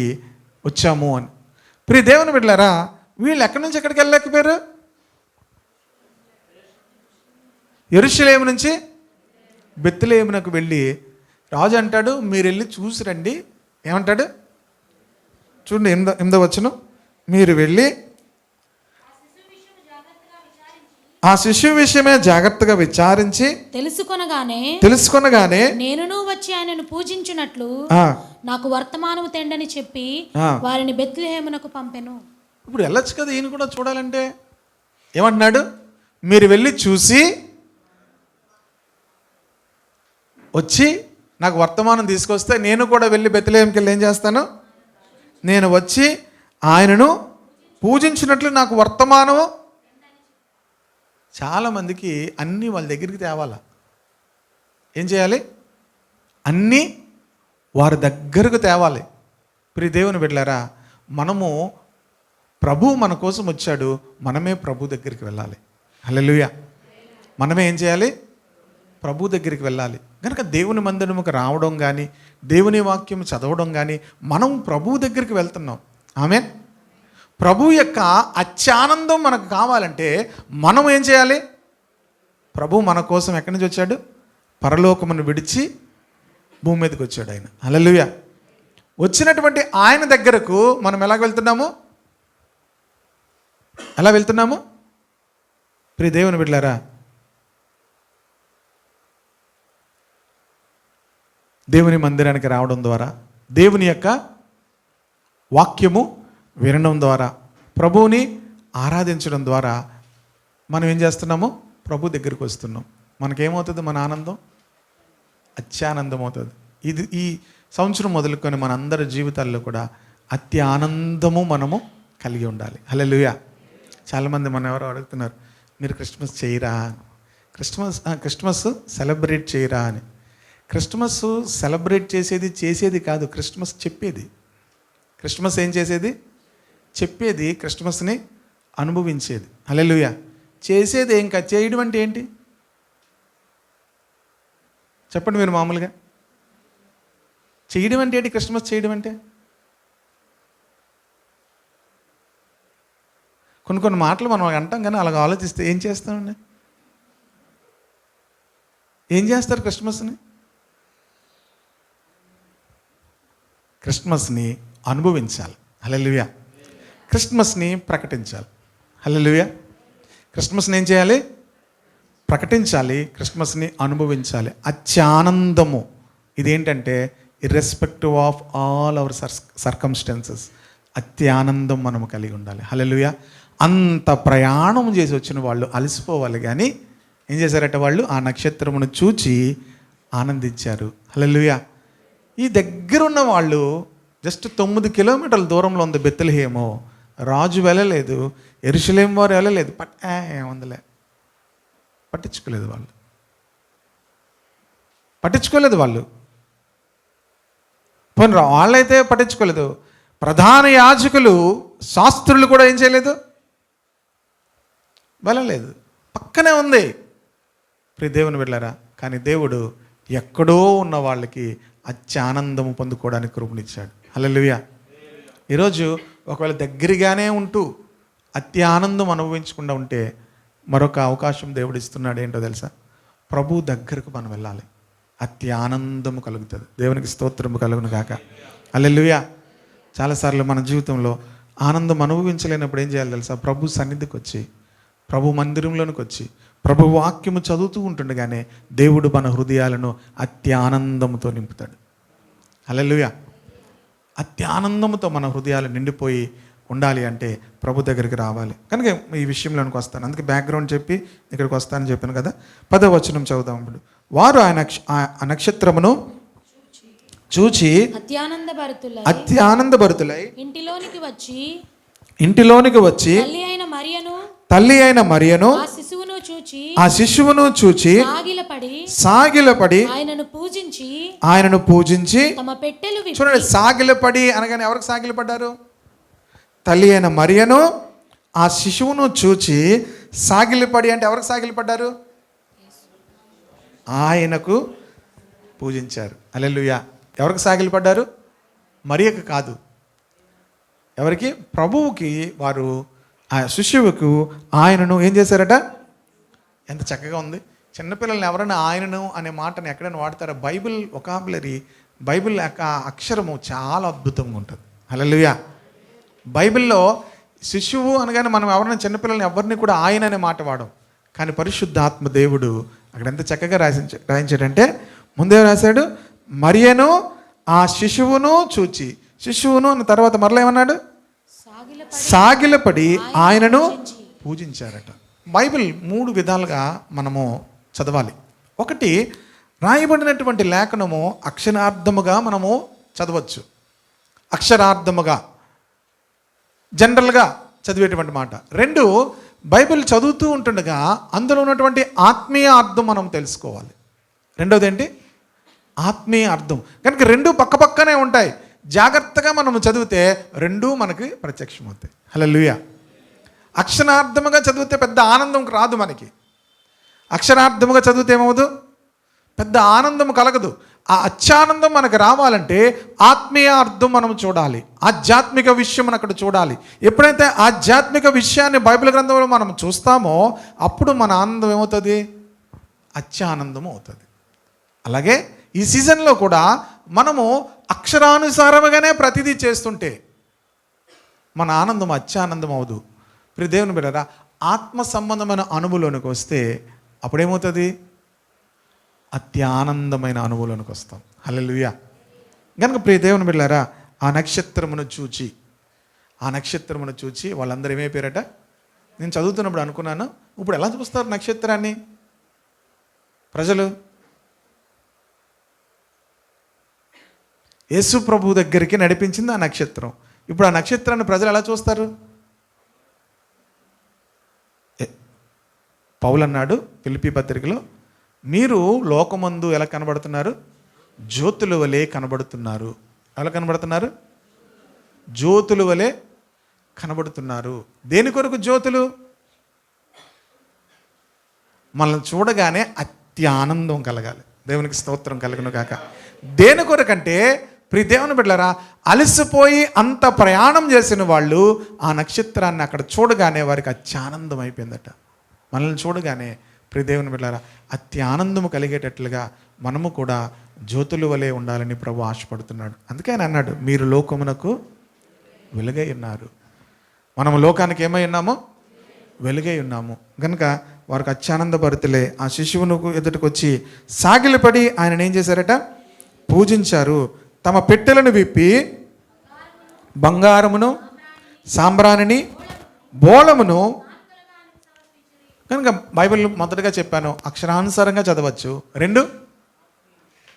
వచ్చాము అని. ప్రియ దేవుని బిడ్డలారా, వీళ్ళు ఎక్కడి నుంచి ఎక్కడికి వెళ్ళలేకపోయారు? యెరూషలేము నుంచి బెత్లెహేమునకు వెళ్ళి రాజు అంటాడు, మీరు వెళ్ళి చూసి రండి. ఏమంటాడు చూడండి, 8వ వచనం. మీరు వెళ్ళి ఆ శిష్యువు విషయమే జాగ్రత్తగా విచారించి తెలుసుకొనగానే నేనును వచ్చి ఆయనను పూజించున్నట్లు ఆ, నాకు వర్తమానము తెండని చెప్పి ఆ. వారిని బెత్లెహేమునకు పంపెను. ఇప్పుడు వెళ్ళొచ్చు కదా ఈయన కూడా చూడాలంటే. ఏమంటున్నాడు? మీరు వెళ్ళి చూసి వచ్చి నాకు వర్తమానం తీసుకొస్తే నేను కూడా వెళ్ళి బెత్లెహేంకి వెళ్ళి ఏం చేస్తాను? నేను వచ్చి ఆయనను పూజించినట్లు నాకు వర్తమానము. చాలామందికి అన్నీ వాళ్ళ దగ్గరికి తేవాలా. ఏం చేయాలి? అన్నీ వారి దగ్గరకు తేవాలి. ప్రియ దేవుని బిడ్డలారా, మనము ప్రభు మన కోసం వచ్చాడు, మనమే ప్రభు దగ్గరికి వెళ్ళాలి. హల్లెలూయా. మనమే ఏం చేయాలి? ప్రభు దగ్గరికి వెళ్ళాలి. కనుక దేవుని మందిరముకు రావడం కానీ, దేవుని వాక్యం చదవడం కానీ, మనం ప్రభు దగ్గరికి వెళ్తున్నాం. ఆమేన్. ప్రభు యొక్క అత్యానందం మనకు కావాలంటే మనం ఏం చేయాలి? ప్రభు మన కోసం ఎక్కడి నుంచి వచ్చాడు? పరలోకమును విడిచి భూమి మీదకి వచ్చాడు ఆయన. హల్లెలూయా. వచ్చినటువంటి ఆయన దగ్గరకు మనం ఎలా వెళ్తున్నాము? ఎలా వెళ్తున్నాము? ప్రియ దేవుని బిడ్డలారా, దేవుని మందిరానికి రావడం ద్వారా, దేవుని యొక్క వాక్యము వినడం ద్వారా, ప్రభువుని ఆరాధించడం ద్వారా మనం ఏం చేస్తున్నాము? ప్రభు దగ్గరికి వస్తున్నాం. మనకేమవుతుంది? మన ఆనందం అత్యానందం అవుతుంది. ఇది ఈ సంవత్సరం మొదలుకొని మన అందరి జీవితాల్లో కూడా అతి ఆనందము మనము కలిగి ఉండాలి. హల్లెలూయా. చాలామంది మనం ఎవరో అడుగుతున్నారు, మీరు క్రిస్మస్ చేయరా? క్రిస్మస్ సెలబ్రేట్ చేయరా అని. క్రిస్మస్ సెలబ్రేట్ చేసేది కాదు, క్రిస్మస్ చెప్పేది. క్రిస్మస్ ఏం చేసేది? చెప్పేది. క్రిస్మస్ని అనుభవించేది. హల్లెలూయా. చేసేది ఏం కాదు. చేయడం అంటే ఏంటి చెప్పండి మీరు మామూలుగా? చేయడం అంటే ఏంటి? క్రిస్మస్ చేయడం అంటే కొన్ని మాటలు మనం అంటాం, కానీ అలాగ ఆలోచిస్తే ఏం చేస్తామండి? ఏం చేస్తారు క్రిస్మస్ని? క్రిస్మస్ని అనుభవించాలి. హల్లెలూయా. క్రిస్మస్ని ప్రకటించాలి. హల్లెలూయా. క్రిస్మస్ని ఏం చేయాలి? ప్రకటించాలి. క్రిస్మస్ని అనుభవించాలి. అత్యానందము ఇదేంటంటే irrespective of all our circumstances, అత్యానందం మనము కలిగి ఉండాలి. హల్లెలూయా. అంత ప్రయాణం చేసి వచ్చిన వాళ్ళు అలసిపోవాలి, కానీ ఏం చేశారట? వాళ్ళు ఆ నక్షత్రమును చూచి ఆనందించారు. హల్లెలూయా. ఈ దగ్గరున్న వాళ్ళు జస్ట్ 9 కిలోమీటర్ల దూరంలో ఉంది బెత్లెహేము. రాజు వెళ్ళలేదు, యెరూషలేం వారు వెళ్ళలేదు. ఏముందిలే, పట్టించుకోలేదు వాళ్ళు. పోనీ వాళ్ళైతే పట్టించుకోలేదు. ప్రధాన యాజకులు, శాస్త్రులు కూడా ఏం చేయలేదు? వెళ్ళలేదు. పక్కనే ఉంది. ప్రియ దేవుని బిడ్డలారా, కానీ దేవుడు ఎక్కడో ఉన్న వాళ్ళకి అత్యానందము పొందుకోవడానికి కృపనిచ్చాడు. హల్లెలూయా. ఈరోజు ఒకవేళ దగ్గరగానే ఉంటూ అత్యానందం అనుభవించకుండా ఉంటే మరొక అవకాశం దేవుడు ఇస్తున్నాడు. ఏంటో తెలుసా? ప్రభు దగ్గరకు మనం వెళ్ళాలి. అత్యానందము కలుగుతుంది. దేవునికి స్తోత్రము కలుగును గాక. హల్లెలూయా. చాలాసార్లు మన జీవితంలో ఆనందం అనుభవించలేనప్పుడు ఏం చేయాలి తెలుసా? ప్రభు సన్నిధికి వచ్చి, ప్రభు మందిరంలోనికి వచ్చి, ప్రభు వాక్యము చదువుతూ ఉంటుండగానే దేవుడు మన హృదయాలను అత్యానందముతో నింపుతాడు. హల్లెలూయా. అత్యానందముతో మన హృదయాలు నిండిపోయి ఉండాలి అంటే ప్రభు దగ్గరికి రావాలి. కనుక ఈ విషయంలోనికి వస్తాను. అందుకే బ్యాక్గ్రౌండ్ చెప్పి ఇక్కడికి వస్తానని చెప్పాను కదా. 10వ వచనం చదువుదాం. ఇప్పుడు వారు ఆ నక్షత్రమును చూచి అత్యానందభరితులై ఇంటిలోనికి వచ్చి తల్లి అయిన మరియను ఆ శిశువును చూచి సాగిలపడి ఆయనను పూజించి చూడండి, సాగిలపడి అనగానే ఎవరికి సాగిలపడ్డారు? తల్లి అయిన మరియను ఆ శిశువును చూచి సాగిలపడి అంటే ఎవరికి సాగిలపడ్డారు? ఆయనకు పూజించారు. హల్లెలూయా. ఎవరికి సాగిలపడ్డారు? మరియకు కాదు. ఎవరికి? ప్రభువుకి. వారు ఆ శిశువుకు ఆయనను ఏం చేశారట? ఎంత చక్కగా ఉంది. చిన్నపిల్లల్ని ఎవరైనా ఆయనను అనే మాటను ఎక్కడైనా వాడతారా? బైబిల్ వొకాబులరీ, బైబిల్ యొక్క అక్షరము చాలా అద్భుతంగా ఉంటుంది. హల్లెలూయా. బైబిల్లో శిశువు అనగానే మనం ఎవరైనా చిన్నపిల్లల్ని ఎవరిని కూడా ఆయన అనే మాట వాడం, కానీ పరిశుద్ధాత్మ దేవుడు అక్కడ ఎంత చక్కగా రాయించాడంటే ముందే రాశాడు, మరియను ఆ శిశువును చూచి, శిశువును అన్న తర్వాత మరలా ఏమన్నాడు, సాగిలపడి ఆయనను పూజించారట. బైబిల్ 3 విధాలుగా మనము చదవాలి. ఒకటి, రాయబడినటువంటి లేఖనము అక్షరార్థముగా మనము చదవచ్చు, అక్షరార్థముగా జనరల్గా చదివేటువంటి మాట. 2, బైబిల్ చదువుతూ ఉంటుండగా అందులో ఉన్నటువంటి ఆత్మీయ అర్థం మనం తెలుసుకోవాలి. రెండోది ఏంటి, ఆత్మీయ అర్థం. కనుక 2 పక్కపక్కనే ఉంటాయి. జాగ్రత్తగా మనం చదివితే 2 మనకి ప్రత్యక్షమవుతాయి. హల్లెలూయా. అక్షరార్థముగా చదివితే పెద్ద ఆనందం రాదు మనకి. అక్షరార్థముగా చదివితే ఏమవుదు, పెద్ద ఆనందం కలగదు. ఆ అత్యానందం మనకు రావాలంటే ఆత్మీయ అర్థం మనం చూడాలి, ఆధ్యాత్మిక విషయం మనం అక్కడ చూడాలి. ఎప్పుడైతే ఆధ్యాత్మిక విషయాన్ని బైబిల్ గ్రంథంలో మనం చూస్తామో అప్పుడు మన ఆనందం ఏమవుతుంది, అత్యానందం అవుతుంది. అలాగే ఈ సీజన్లో కూడా మనము అక్షరానుసారముగానే ప్రతిదీ చేస్తుంటే మన ఆనందం అత్యానందం అవదు. ప్రియ దేవుని బిడ్డలారా, ఆత్మ సంబంధమైన అనుభవంలోనికి వస్తే అప్పుడేమవుతుంది, అత్యానందమైన అనుభవంలోనికి వస్తాం. హల్లెలూయా. కనుక ప్రియ దేవుని బిడ్డలారా, ఆ నక్షత్రమును చూచి వాళ్ళందరూ ఏమైపోయారట. నేను చదువుతున్నప్పుడు అనుకున్నాను, ఇప్పుడు ఎలా చూస్తారు నక్షత్రాన్ని ప్రజలు? యేసు ప్రభు దగ్గరికి నడిపించింది ఆ నక్షత్రం. ఇప్పుడు ఆ నక్షత్రాన్ని ప్రజలు ఎలా చూస్తారు? పౌలు అన్నాడు ఫిలిప్పీ పత్రికలో, మీరు లోకమందు ఎలా కనబడుతున్నారు, జ్యోతుల వలె కనబడుతున్నారు. ఎలా కనబడుతున్నారు? జ్యోతుల వలె కనబడుతున్నారు. దేని కొరకు జ్యోతులు? మనల్ని చూడగానే అత్యానందం కలగాలి. దేవునికి స్తోత్రం కలుగును గాక. దేని కొరకంటే ప్రియ దేవుని బిడ్డలారా, అలసిపోయి అంత ప్రయాణం చేసిన వాళ్ళు ఆ నక్షత్రాన్ని అక్కడ చూడగానే వారికి అత్యానందం అయిపోయిందట. మనల్ని చూడగానే ప్రియ దేవుని బిడ్డలారా, అత్యానందము కలిగేటట్లుగా మనము కూడా జ్యోతుల వలె ఉండాలని ప్రభు ఆశపడుతున్నాడు. అందుకే ఆయన అన్నాడు, మీరు లోకమునకు వెలుగై ఉన్నారు. మనము లోకానికి ఏమై ఉన్నాము, వెలుగై ఉన్నాము. కనుక వారికి అత్యానందభరితులే ఆ శిశువును ఎదుటికి వచ్చి సాగిలపడి ఆయన ఏం చేశారట, పూజించారు. తమ పెట్టెలను విప్పి బంగారమును, సాంబ్రాణిని, బోళమును. కనుక బైబిల్ మొదటగా చెప్పాను, అక్షరానుసారంగా చదవచ్చు. 2,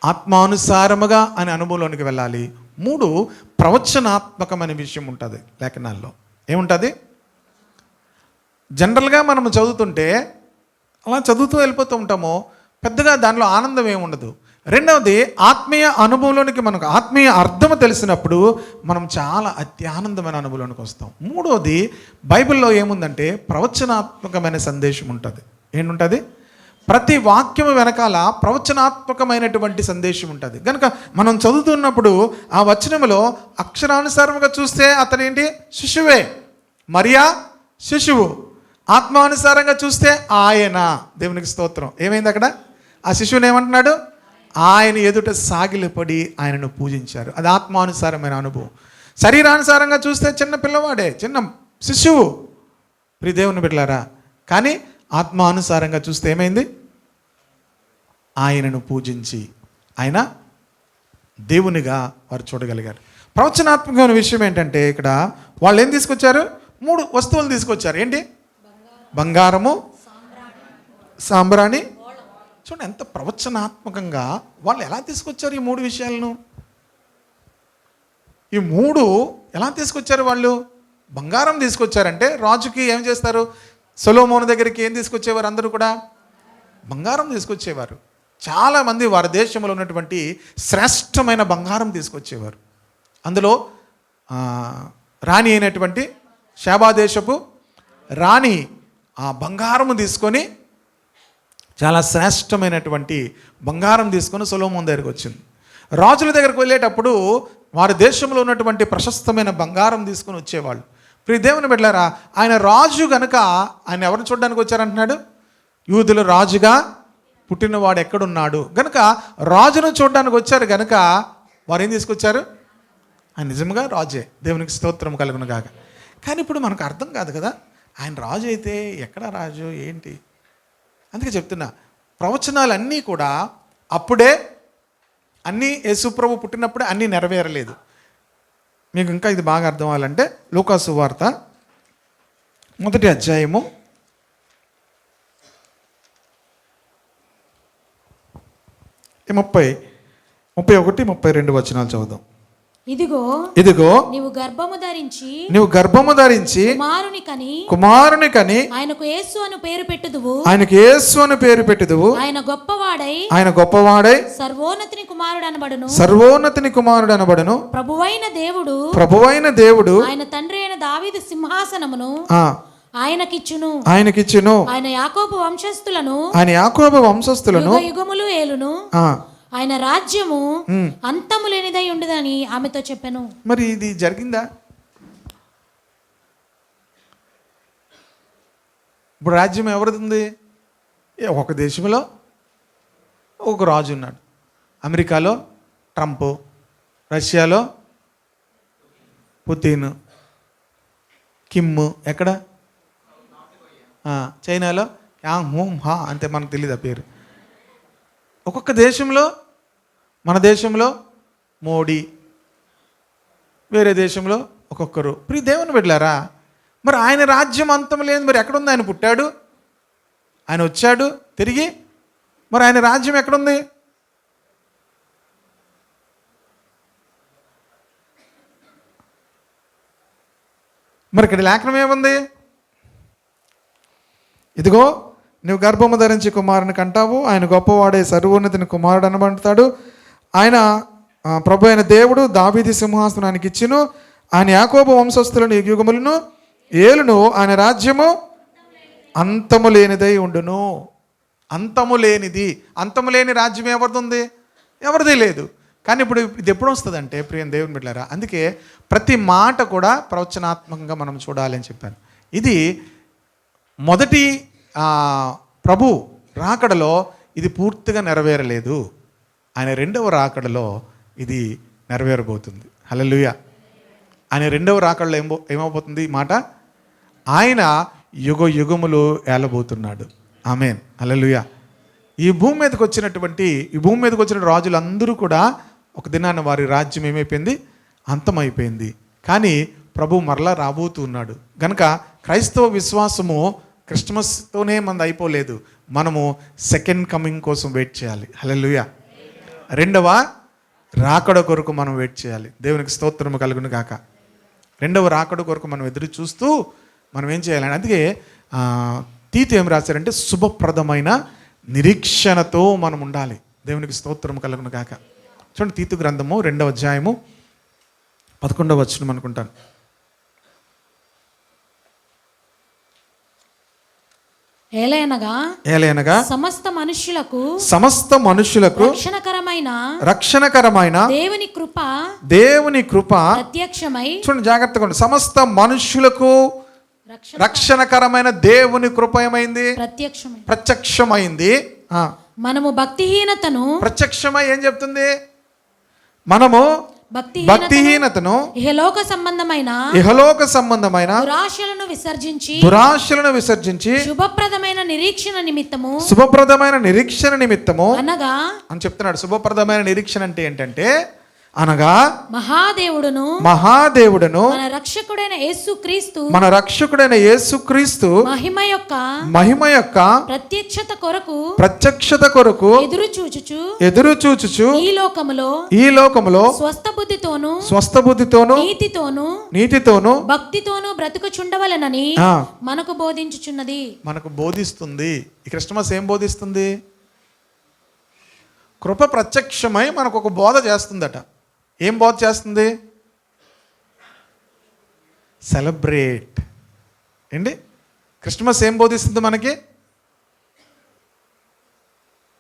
ఆత్మానుసారముగా అనే అనుభవంలోనికి వెళ్ళాలి. 3, ప్రవచనాత్మకమైన విషయం ఉంటుంది లేఖనాల్లో. ఏముంటుంది? జనరల్గా మనం చదువుతుంటే అలా చదువుతూ వెళ్ళిపోతూ ఉంటాము, పెద్దగా దానిలో ఆనందం ఏముండదు. 2వది, ఆత్మీయ అనుభవంలోనికి మనకు ఆత్మీయ అర్థము తెలిసినప్పుడు మనం చాలా అత్యానందమైన అనుభవంలోనికి వస్తాం. 3వది, బైబిల్లో ఏముందంటే ప్రవచనాత్మకమైన సందేశం ఉంటుంది. ఏంటుంటుంది? ప్రతి వాక్యము వెనకాల ప్రవచనాత్మకమైనటువంటి సందేశం ఉంటుంది. కనుక మనం చదువుతున్నప్పుడు ఆ వచనములో అక్షరానుసారంగా చూస్తే అతనేంటి, శిశువే, మరియా శిశువు. ఆత్మానుసారంగా చూస్తే ఆయన, దేవునికి స్తోత్రం. ఏమైంది అక్కడ? ఆ శిశువుని ఏమంటున్నాడు, ఆయన ఎదుట సాగిలపడి ఆయనను పూజించారు. అది ఆత్మానుసారమైన అనుభవం. శరీరానుసారంగా చూస్తే చిన్న పిల్లవాడే, చిన్న శిశువు, ప్రియ దేవుని బిడ్డలారా. కానీ ఆత్మానుసారంగా చూస్తే ఏమైంది, ఆయనను పూజించి ఆయన దేవునిగా వారు చూడగలిగారు. ప్రవచనాత్మకమైన విషయం ఏంటంటే ఇక్కడ వాళ్ళు ఏం తీసుకొచ్చారు, 3 వస్తువులు తీసుకొచ్చారు. ఏంటి? బంగారము, సాంబ్రాణి. చూడండి ఎంత ప్రవచనాత్మకంగా వాళ్ళు ఎలా తీసుకొచ్చారు ఈ 3 విషయాలను. ఈ 3 ఎలా తీసుకొచ్చారు వాళ్ళు? బంగారం తీసుకొచ్చారంటే రాజుకి ఏం చేస్తారు, సొలొమోను దగ్గరికి ఏం తీసుకొచ్చేవారు? అందరూ కూడా బంగారం తీసుకొచ్చేవారు. చాలామంది వారి దేశంలో ఉన్నటువంటి శ్రేష్టమైన బంగారం తీసుకొచ్చేవారు. అందులో రాణి అయినటువంటి షాబా దేశపు రాణి ఆ బంగారము తీసుకొని, చాలా శ్రేష్టమైనటువంటి బంగారం తీసుకొని సొలొమోను దగ్గరికి వచ్చింది. రాజుల దగ్గరికి వెళ్ళేటప్పుడు వారి దేశంలో ఉన్నటువంటి ప్రశస్తమైన బంగారం తీసుకొని వచ్చేవాళ్ళు. ప్రియ దేవుని బిడ్డలారా, ఆయన రాజు గనుక ఆయన ఎవరిని చూడడానికి వచ్చారంటున్నాడు, యూదుల రాజుగా పుట్టినవాడు ఎక్కడున్నాడు గనుక రాజును చూడడానికి వచ్చారు. గనుక వారు ఏం తీసుకొచ్చారు, ఆయన నిజంగా రాజే, దేవునికి స్తోత్రం కలుగును గాక. కానీ ఇప్పుడు మనకు అర్థం కాదు కదా, ఆయన రాజు అయితే ఎక్కడ రాజు ఏంటి? అందుకే చెప్తున్నా, ప్రవచనాలన్నీ కూడా అప్పుడే అన్నీ యేసుప్రభు పుట్టినప్పుడే అన్నీ నెరవేరలేదు. మీకు ఇంకా ఇది బాగా అర్థం అవ్వాలంటే లూకాసు వార్త 1వ అధ్యాయము 31, 32 వచనాలు చదువుదాం. ఇదిగో నీవు గర్భము ధరించి కుమారుని కని ఆయనకు యేసు అని పేరు పెట్టుదువు. ఆయన గొప్పవాడై సర్వోన్నతిని కుమారుడు అనబడును. ప్రభువైన దేవుడు ఆయన తండ్రి అయిన దావీదు సింహాసనమును ఆయనకిచ్చును. ఆయన యాకోబు వంశస్థులను యుగములు ఏలును. ఆయన రాజ్యము అంతము లేనిదై ఉండదని ఆమెతో చెప్పాను. మరి ఇది జరిగిందా? ఇప్పుడు రాజ్యం ఎవరిది ఉంది? ఒక దేశంలో ఒక రాజు ఉన్నాడు. అమెరికాలో ట్రంప్, రష్యాలో పుతిన్, కిమ్, ఎక్కడ చైనాలో యాంగ్ హోమ్ హా అంతే, మనకు తెలియదు ఆ పేరు. ఒక్కొక్క దేశంలో, మన దేశంలో మోడీ, వేరే దేశంలో ఒక్కొక్కరు. ప్రియ దేవుని బిడ్డలారా, మరి ఆయన రాజ్యం అంతం లేదు. మరి ఎక్కడుంది? ఆయన పుట్టాడు, ఆయన వచ్చాడు తిరిగి, మరి ఆయన రాజ్యం ఎక్కడుంది? మరి ఇక్కడ లేఖనం ఏముంది? ఇదిగో నువ్వు గర్భము ధరించి కుమారుని కంటావు, ఆయన గొప్పవాడే సర్వోన్నతిని కుమారుడు అనబడతాడు. ఆయన ప్రభు అయిన దేవుడు దావీదు సింహాసనానికి ఇచ్చును. ఆయన యాకోబు వంశస్థులను యుగములను ఏలును. ఆయన రాజ్యము అంతము లేనిదై ఉండును. అంతము లేని రాజ్యం ఎవరిది ఉంది? ఎవరిది లేదు. కానీ ఇప్పుడు ఇది ఎప్పుడు వస్తుందంటే ప్రియం దేవుని బిడ్డలారా, అందుకే ప్రతి మాట కూడా ప్రవచనాత్మకంగా మనం చూడాలి అని చెప్పాను. ఇది మొదటి ప్రభు రాకడలో ఇది పూర్తిగా నెరవేరలేదు. ఆయన రెండవ రాకడలో ఇది నెరవేరబోతుంది. హల్లెలూయా. ఆయన రెండవ రాకడలో ఏమవుతుంది మాట? ఆయన యుగ యుగములు ఏలబోతున్నాడు. ఆమేన్. హల్లెలూయా. ఈ భూమి మీదకి వచ్చిన రాజులందరూ కూడా ఒక దినాన వారి రాజ్యం ఏమైపోయింది? అంతమైపోయింది. కానీ ప్రభు మరలా రాబోతున్నాడు. గనక క్రైస్తవ విశ్వాసము క్రిస్మస్తోనే మనది అయిపోలేదు. మనము సెకండ్ కమింగ్ కోసం వెయిట్ చేయాలి. హల్లెలూయా. రెండవ రాకడ కొరకు మనం వెయిట్ చేయాలి. దేవునికి స్తోత్రము కలుగును గాక. రెండవ రాకడ కొరకు మనం ఎదురు చూస్తూ మనం ఏం చేయాలని, అందుకే తీతు ఏం రాశారంటే శుభప్రదమైన నిరీక్షణతో మనం ఉండాలి. దేవునికి స్తోత్రము కలుగును గాక. చూడండి, తీతు గ్రంథము 2వ అధ్యాయము 11వ వచనం అనుకుంటాను. ఏలయనగా సమస్త మనుష్యులకు రక్షణకరమైన దేవుని కృప ప్రత్యక్షమై, చూడండి జాగ్రత్తగా ఉండండి, సమస్త మనుష్యులకు రక్షణకరమైన దేవుని కృప ఏమైంది? ప్రత్యక్షమైంది. మనము భక్తిహీనతను ప్రత్యక్షమై ఏం చెప్తుంది? మనము భక్తిహీనతను ఇహలోక సంబంధమైన దురాశలను విసర్జించి శుభప్రదమైన నిరీక్షణ నిమిత్తము అనగా అని చెప్తున్నాడు. శుభప్రదమైన నిరీక్షణ అంటే ఏంటంటే, అనగా మహాదేవుడును మన రక్షకుడైన యేసుక్రీస్తు మహిమ యొక్క ప్రత్యక్షత కొరకు ఎదురు చూచుచు ఈ లోకములో స్వస్థ బుద్ధితోను నీతితోను భక్తితోను బ్రతుకుచుండవలెనని మనకు బోధించుచున్నది. మనకు బోధిస్తుంది. ఈ క్రిస్మస్ ఏం బోధిస్తుంది? కృప ప్రత్యక్షమై మనకు ఒక బోధ చేస్తుందట. ఏం బోధ చేస్తుంది? సెలబ్రేట్. ఏంటి క్రిస్మస్ ఏం బోధిస్తుంది మనకి?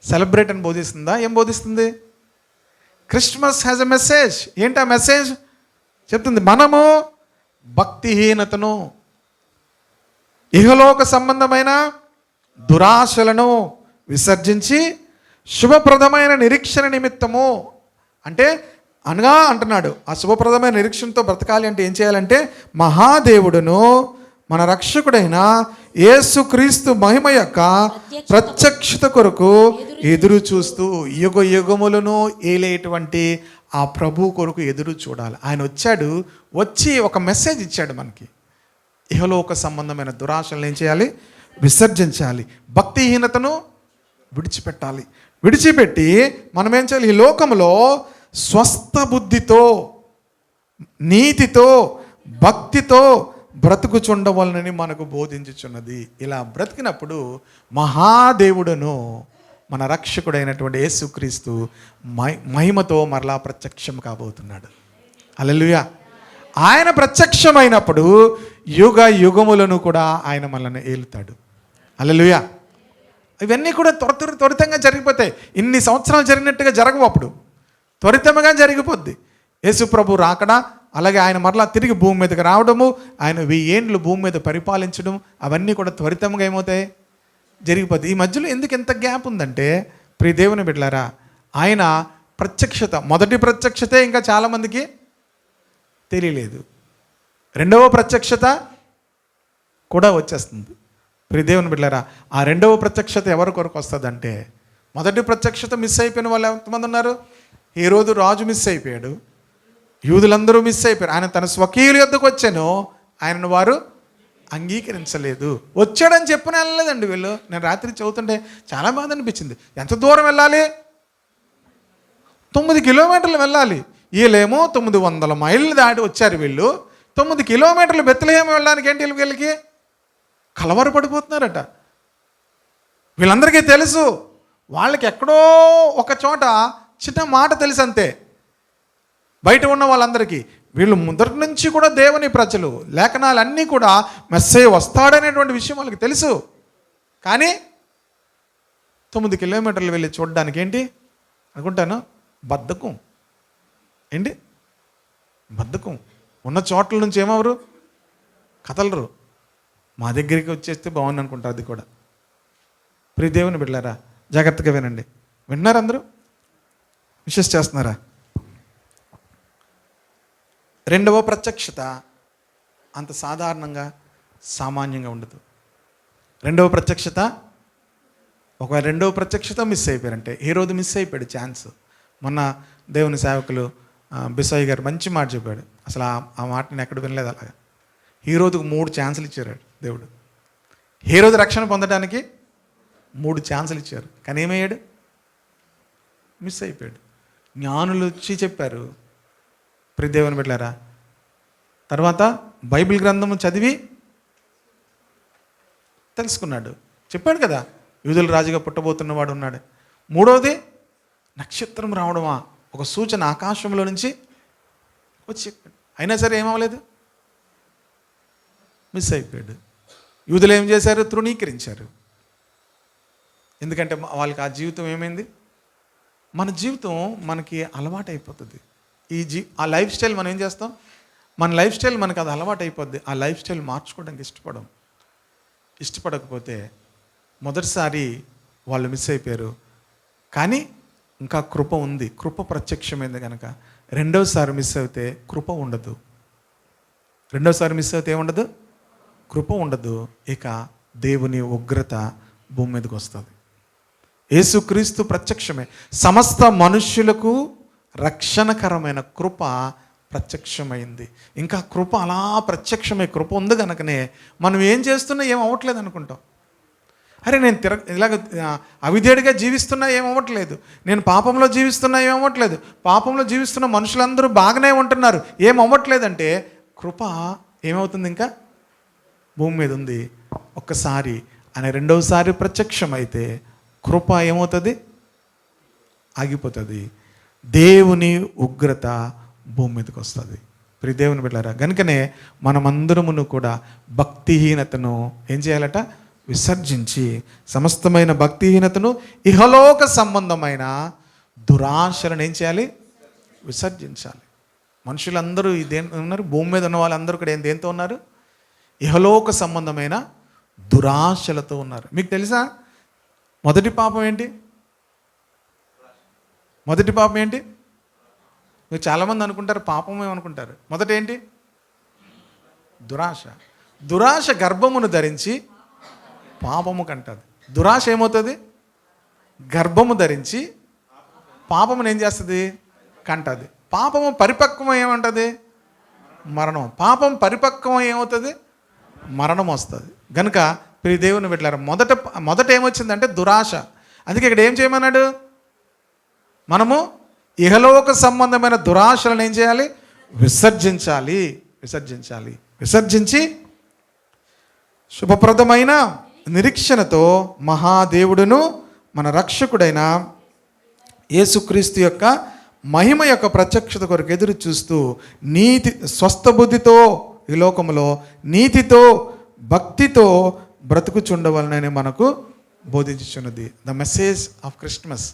సెలబ్రేట్ అని బోధిస్తుందా? ఏం బోధిస్తుంది? Christmas has a message. ఏంటి ఆ మెసేజ్? చెప్తుంది, మనము భక్తిహీనతను, ఇహలోక సంబంధమైన దురాశలను విసర్జించి శుభప్రదమైన నిరీక్షణ నిమిత్తము అంటే అంటున్నాడు. ఆ శుభప్రదమైన నిరీక్షణతో బ్రతకాలి అంటే ఏం చేయాలంటే, మహాదేవుడును మన రక్షకుడైన యేసుక్రీస్తు మహిమ యొక్క ప్రత్యక్షత కొరకు ఎదురు చూస్తూ యుగ యుగములను ఏలేటువంటి ఆ ప్రభు కొరకు ఎదురు చూడాలి. ఆయన వచ్చాడు, వచ్చి ఒక మెసేజ్ ఇచ్చాడు మనకి. ఇహలోక సంబంధమైన దురాశలను ఏం చేయాలి? విసర్జించాలి. భక్తిహీనతను విడిచిపెట్టాలి. విడిచిపెట్టి మనం ఏం చేయాలి? ఈ లోకంలో స్వస్థ బుద్ధితో, నీతితో, భక్తితో బ్రతుకుచుండవలనని మనకు బోధించుచున్నది. ఇలా బ్రతికినప్పుడు మహాదేవుడును మన రక్షకుడైనటువంటి యేసుక్రీస్తు మహిమతో మరలా ప్రత్యక్షం కాబోతున్నాడు. హల్లెలూయా. ఆయన ప్రత్యక్షమైనప్పుడు యుగ యుగములను కూడా ఆయన మనల్ని ఏలుతాడు. హల్లెలూయా. ఇవన్నీ కూడా త్వరితంగా జరిగిపోతాయి. ఇన్ని సంవత్సరాలు జరిగినట్టుగా జరగవు, అప్పుడు త్వరితంగా జరిగిపోద్ది. యేసు ప్రభు రాకడా, అలాగే ఆయన మరలా తిరిగి భూమి మీదకి రావడము, ఆయన 1000 ఏండ్లు భూమి మీద పరిపాలించడం, అవన్నీ కూడా త్వరితంగా ఏమవుతాయి? జరిగిపోద్ది. ఈ మధ్యలో ఎందుకు ఎంత గ్యాప్ ఉందంటే, ప్రియ దేవుని బిడ్డలారా, ఆయన ప్రత్యక్షత, మొదటి ప్రత్యక్షతే ఇంకా చాలామందికి తెలియలేదు. రెండవ ప్రత్యక్షత కూడా వచ్చేస్తుంది. ప్రియ దేవుని బిడ్డలారా, ఆ రెండవ ప్రత్యక్షత ఎవరి కొరకు వస్తుందంటే, మొదటి ప్రత్యక్షత మిస్ అయిపోయిన వాళ్ళు ఎంతమంది ఉన్నారు? హేరోదు రాజు మిస్ అయిపోయాడు, యూదులందరూ మిస్ అయిపోయారు. ఆయన తన స్వకీయుల యొద్దకు వచ్చాను, ఆయనను వారు అంగీకరించలేదు. వచ్చాడని చెప్పిన వెళ్ళలేదండి వీళ్ళు. నేను రాత్రి చదువుతుంటే చాలా బాధ అనిపించింది. ఎంత దూరం వెళ్ళాలి? 9 కిలోమీటర్లు వెళ్ళాలి. వీళ్ళేమో 900 మైళ్ళు దాటి వచ్చారు. వీళ్ళు 9 కిలోమీటర్లు బెత్లెహేము వెళ్ళడానికి ఏంటి వీళ్ళకి? కలవరపడిపోతున్నారట. వీళ్ళందరికీ తెలుసు, వాళ్ళకి ఎక్కడో ఒక చోట చిన్న మాట తెలుసు అంతే. బయట ఉన్న వాళ్ళందరికీ వీళ్ళు మొదటి నుంచి కూడా దేవుని ప్రజలు, లేఖనాలన్నీ కూడా మెస్సయ్య వస్తాడనేటువంటి విషయం వాళ్ళకి తెలుసు. కానీ 9 కిలోమీటర్లు వెళ్ళి చూడడానికి ఏంటి అనుకుంటాను? బద్ధకం. ఏంటి? బద్ధకం. ఉన్న చోట్ల నుంచి ఏమవరు? కదలరు. మా దగ్గరికి వచ్చేస్తే బాగుంది అనుకుంటారు. అది కూడా ప్రియ దేవుని బిడ్డలారా, జాగ్రత్తగా వినండి. విన్నారా? అందరూ విశ్వాస చేస్తున్నారా? రెండవ ప్రత్యక్షత అంత సాధారణంగా సామాన్యంగా ఉండదు. రెండవ ప్రత్యక్షత, ఒకవేళ రెండవ ప్రత్యక్షత మిస్ అయిపోయారంటే, ఏ రోజు మిస్ అయిపోయాడు ఛాన్స్. మొన్న దేవుని సేవకులు బిసాయి గారు మంచి మాట చెప్పాడు. అసలు ఆ మాట నేను ఎక్కడ వినలేదు. అలాగా హీరోదుకు 3 ఛాన్సులు ఇచ్చారు దేవుడు. హీరోదు రక్షణ పొందడానికి 3 ఛాన్సులు ఇచ్చారు. కానీ ఏమయ్యాడు? మిస్ అయిపోయాడు. జ్ఞానులు వచ్చి చెప్పారు, ప్రియ దేవుని బిడ్డలారా. తర్వాత బైబిల్ గ్రంథము చదివి తెలుసుకున్నాడు, చెప్పాడు కదా, యూదుల రాజుగా పుట్టబోతున్నవాడు ఉన్నాడు. మూడవది నక్షత్రం రావడమా, ఒక సూచన ఆకాశంలో నుంచి వచ్చి, అయినా సరే ఏమవ్వలేదు, మిస్ అయిపోయాడు. యూదులు ఏం చేశారు? తృణీకరించారు. ఎందుకంటే వాళ్ళకి ఆ జీవితం ఏమైంది? మన జీవితం మనకి అలవాటు అయిపోతుంది. ఆ లైఫ్ స్టైల్ మనం ఏం చేస్తాం? మన లైఫ్ స్టైల్ మనకు అది అలవాటు అయిపోద్ది. ఆ లైఫ్ స్టైల్ మార్చుకోవడానికి ఇష్టపడకపోతే మొదటిసారి వాళ్ళు మిస్ అయిపోయారు. కానీ ఇంకా కృప ఉంది, కృప ప్రత్యక్షమైంది కనుక రెండోసారి మిస్ అయితే కృప ఉండదు. రెండోసారి మిస్ అయితే ఏముండదు? కృప ఉండదు. ఇక దేవుని ఉగ్రత భూమి మీదకి వస్తుంది. యేసుక్రీస్తు ప్రత్యక్షమే. సమస్త మనుష్యులకు రక్షణకరమైన కృప ప్రత్యక్షమైంది. ఇంకా కృప అలా ప్రత్యక్షమై కృప ఉంది కనుకనే మనం ఏం చేస్తున్నా ఏం అవ్వట్లేదు అనుకుంటాం. అరే నేను ఇలాగ అవిధేయుడిగా జీవిస్తున్నా ఏమవ్వట్లేదు, నేను పాపంలో జీవిస్తున్నా ఏమవ్వట్లేదు, పాపంలో జీవిస్తున్న మనుషులందరూ బాగానే ఉంటున్నారు, ఏమవ్వట్లేదంటే కృప ఏమవుతుంది? ఇంకా భూమి మీద ఉంది. ఒక్కసారి ఆయన రెండవసారి ప్రత్యక్షమైతే కృప ఏమవుతుంది? ఆగిపోతుంది. దేవుని ఉగ్రత భూమి మీదకి వస్తుంది. ప్రియ దేవుని బిడ్డలారా, కనుకనే మనమందరమును కూడా భక్తిహీనతను ఏం చేయాలట? విసర్జించి సమస్తమైన భక్తిహీనతను, ఇహలోక సంబంధమైన దురాశలను ఏం చేయాలి? విసర్జించాలి. మనుషులందరూ దేంతో ఉన్నారు? భూమి మీద ఉన్న వాళ్ళందరూ కూడా దేంతో ఉన్నారు? ఇహలోక సంబంధమైన దురాశలతో ఉన్నారు. మీకు తెలుసా మొదటి పాపం ఏంటి? మొదటి పాపం ఏంటి? మీరు చాలామంది అనుకుంటారు పాపం ఏమనుకుంటారు. మొదట ఏంటి? దురాశ. దురాశ గర్భమును ధరించి పాపము కంటది. దురాశ ఏమవుతుంది? గర్భము ధరించి పాపమును ఏం చేస్తుంది? కంటది. పాపము పరిపక్వం ఏమంటది? మరణం. పాపం పరిపక్వం ఏమవుతుంది? మరణం వస్తుంది. కనుక ప్రియ దేవుని బిడ్డలారా, మొదట ఏమొచ్చిందంటే దురాశ. అందుకే ఇక్కడ ఏం చేయమన్నాడు? మనము ఇహలోక సంబంధమైన దురాశలను ఏం చేయాలి? విసర్జించాలి. విసర్జించి శుభప్రదమైన నిరీక్షణతో మహాదేవుడును మన రక్షకుడైన యేసుక్రీస్తు యొక్క మహిమ యొక్క ప్రత్యక్షత కొరకు ఎదురు చూస్తూ స్వస్థ బుద్ధితో ఈ లోకంలో నీతితో భక్తితో బ్రతుకుచుండవలనని మనకు బోధించుచున్నది. The message of Christmas.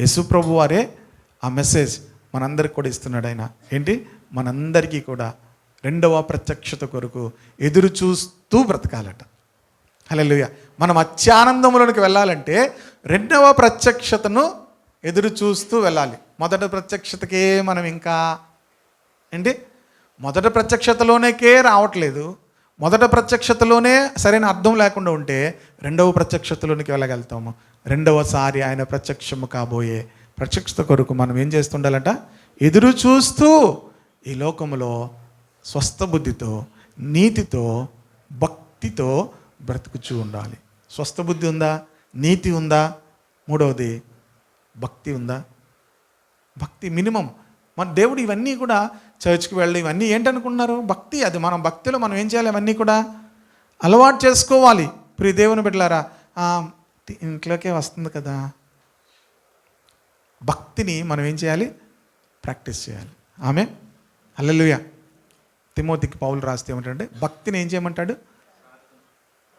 Yesu ప్రభు వారే ఆ మెసేజ్ మనందరికి కూడా ఇస్తున్నాడు. ఆయన ఏంటి? మనందరికీ కూడా రెండవ ప్రత్యక్షత కొరకు ఎదురు చూస్తూ బ్రతకాలట. హల్లెలూయా. మనం అత్యానందములోనికి వెళ్ళాలంటే రెండవ ప్రత్యక్షతను ఎదురు చూస్తూ వెళ్ళాలి. మొదటి ప్రత్యక్షతకే మనం ఇంకా ఏంటి మొదటి ప్రత్యక్షతలోనేకే రావట్లేదు. మొదటి ప్రత్యక్షతలోనే సరైన అర్థం లేకుండా ఉంటే రెండవ ప్రత్యక్షతలోనికి వెళ్ళగలుగుతాము. రెండవసారి ఆయన ప్రత్యక్షము కాబోయే ప్రత్యక్షత కొరకు మనం ఏం చేస్తుండాలంట? ఎదురు చూస్తూ ఈ లోకములో స్వస్థ బుద్ధితో నీతితో భక్తితో బ్రతుకుచూ ఉండాలి. స్వస్థ బుద్ధి ఉందా? నీతి ఉందా? మూడవది భక్తి ఉందా? భక్తి మినిమం. మన దేవుడు ఇవన్నీ కూడా చర్చ్కి వెళ్ళి ఇవన్నీ ఏంటనుకున్నారు? భక్తి. అది మనం భక్తిలో మనం ఏం చేయాలి? అవన్నీ కూడా అలవాటు చేసుకోవాలి. ప్రియ దేవుని బిడ్డలారా, ఇంట్లోకే వస్తుంది కదా. భక్తిని మనం ఏం చేయాలి? ప్రాక్టీస్ చేయాలి. ఆమె హల్లెలూయా. తిమోతికి పౌలు రాస్తే ఏమంటాడంటే భక్తిని ఏం చేయమంటాడు?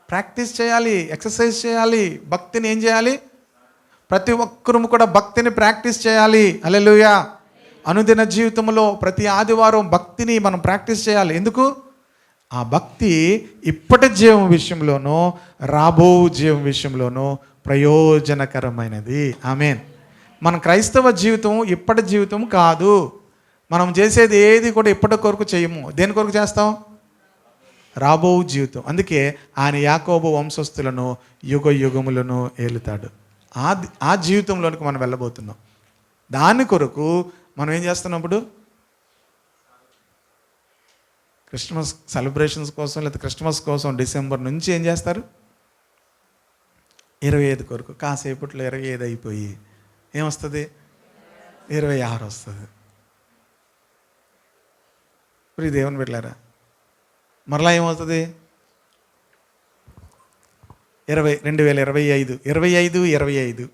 ప్రాక్టీస్ చేయాలి, ఎక్సర్సైజ్ చేయాలి. భక్తిని ఏం చేయాలి? ప్రతి ఒక్కరూ కూడా భక్తిని ప్రాక్టీస్ చేయాలి. హల్లెలూయా. అనుదిన జీవితంలో ప్రతి ఆదివారం భక్తిని మనం ప్రాక్టీస్ చేయాలి. ఎందుకు? ఆ భక్తి ఇప్పటి జీవం విషయంలోనూ రాబో జీవం విషయంలోనూ ప్రయోజనకరమైనది. ఆమేన్. మన క్రైస్తవ జీవితం ఇప్పటి జీవితం కాదు. మనం చేసేది ఏది కూడా ఇప్పటి కొరకు చేయము. దేని కొరకు చేస్తాం? రాబో జీవితం. అందుకే ఆయన యాకోబు వంశస్థులను యుగ యుగములను ఏలుతాడు. ఆ జీవితంలోనికి మనం వెళ్ళబోతున్నాం. దాని కొరకు మనం ఏం చేస్తున్నాం? ఇప్పుడు క్రిస్మస్ సెలబ్రేషన్స్ కోసం లేదా క్రిస్మస్ కోసం డిసెంబర్ నుంచి ఏం చేస్తారు? 25 కొరకు. కాసేపట్లో 25 అయిపోయి ఏమొస్తుంది? 26 వస్తుంది. ఇప్పుడు దేవుని బిడ్డలారా, మరలా ఏమవుతుంది? 2025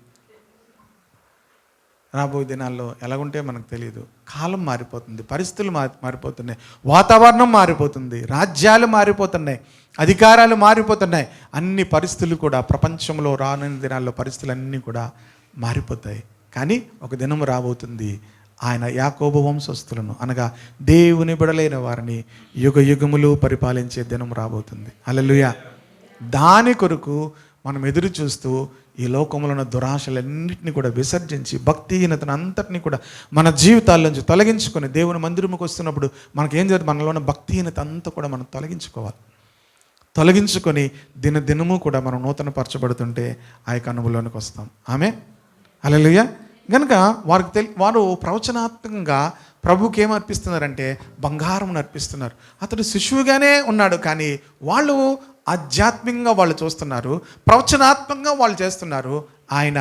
రాబోయే దినాల్లో ఎలాగుంటే మనకు తెలియదు. కాలం మారిపోతుంది, పరిస్థితులు మారిపోతున్నాయి, వాతావరణం మారిపోతుంది, రాజ్యాలు మారిపోతున్నాయి, అధికారాలు మారిపోతున్నాయి. అన్ని పరిస్థితులు కూడా ప్రపంచంలో రానున్న దినాల్లో పరిస్థితులు అన్నీ కూడా మారిపోతాయి. కానీ ఒక దినం రాబోతుంది, ఆయన యాకోబు వంశస్థులను అనగా దేవుని బిడలైన వారిని యుగ యుగములు పరిపాలించే దినం రాబోతుంది. హల్లెలూయా. దాని కొరకు మనం ఎదురు చూస్తూ ఈ లోకంలో ఉన్న దురాశలన్నింటినీ కూడా విసర్జించి భక్తిహీనతను అంతటినీ కూడా మన జీవితాల నుంచి తొలగించుకొని దేవుని మందిరముకు వస్తున్నప్పుడు మనకేం జరుగుతుంది? మనలో ఉన్న భక్తిహీనత అంతా కూడా మనం తొలగించుకొని దినదినము కూడా మనం నూతన పరచబడుతుంటే ఆ యొక్క అనుభవంలోనికి వస్తాం. ఆమె హల్లెలూయా. కనుక వారు ప్రవచనాత్మకంగా ప్రభుకి ఏం అర్పిస్తున్నారంటే బంగారం అర్పిస్తున్నారు. అతడు శిశువుగానే ఉన్నాడు, కానీ వాళ్ళు ఆధ్యాత్మికంగా వాళ్ళు చూస్తున్నారు, ప్రవచనాత్మకంగా వాళ్ళు చేస్తున్నారు. ఆయన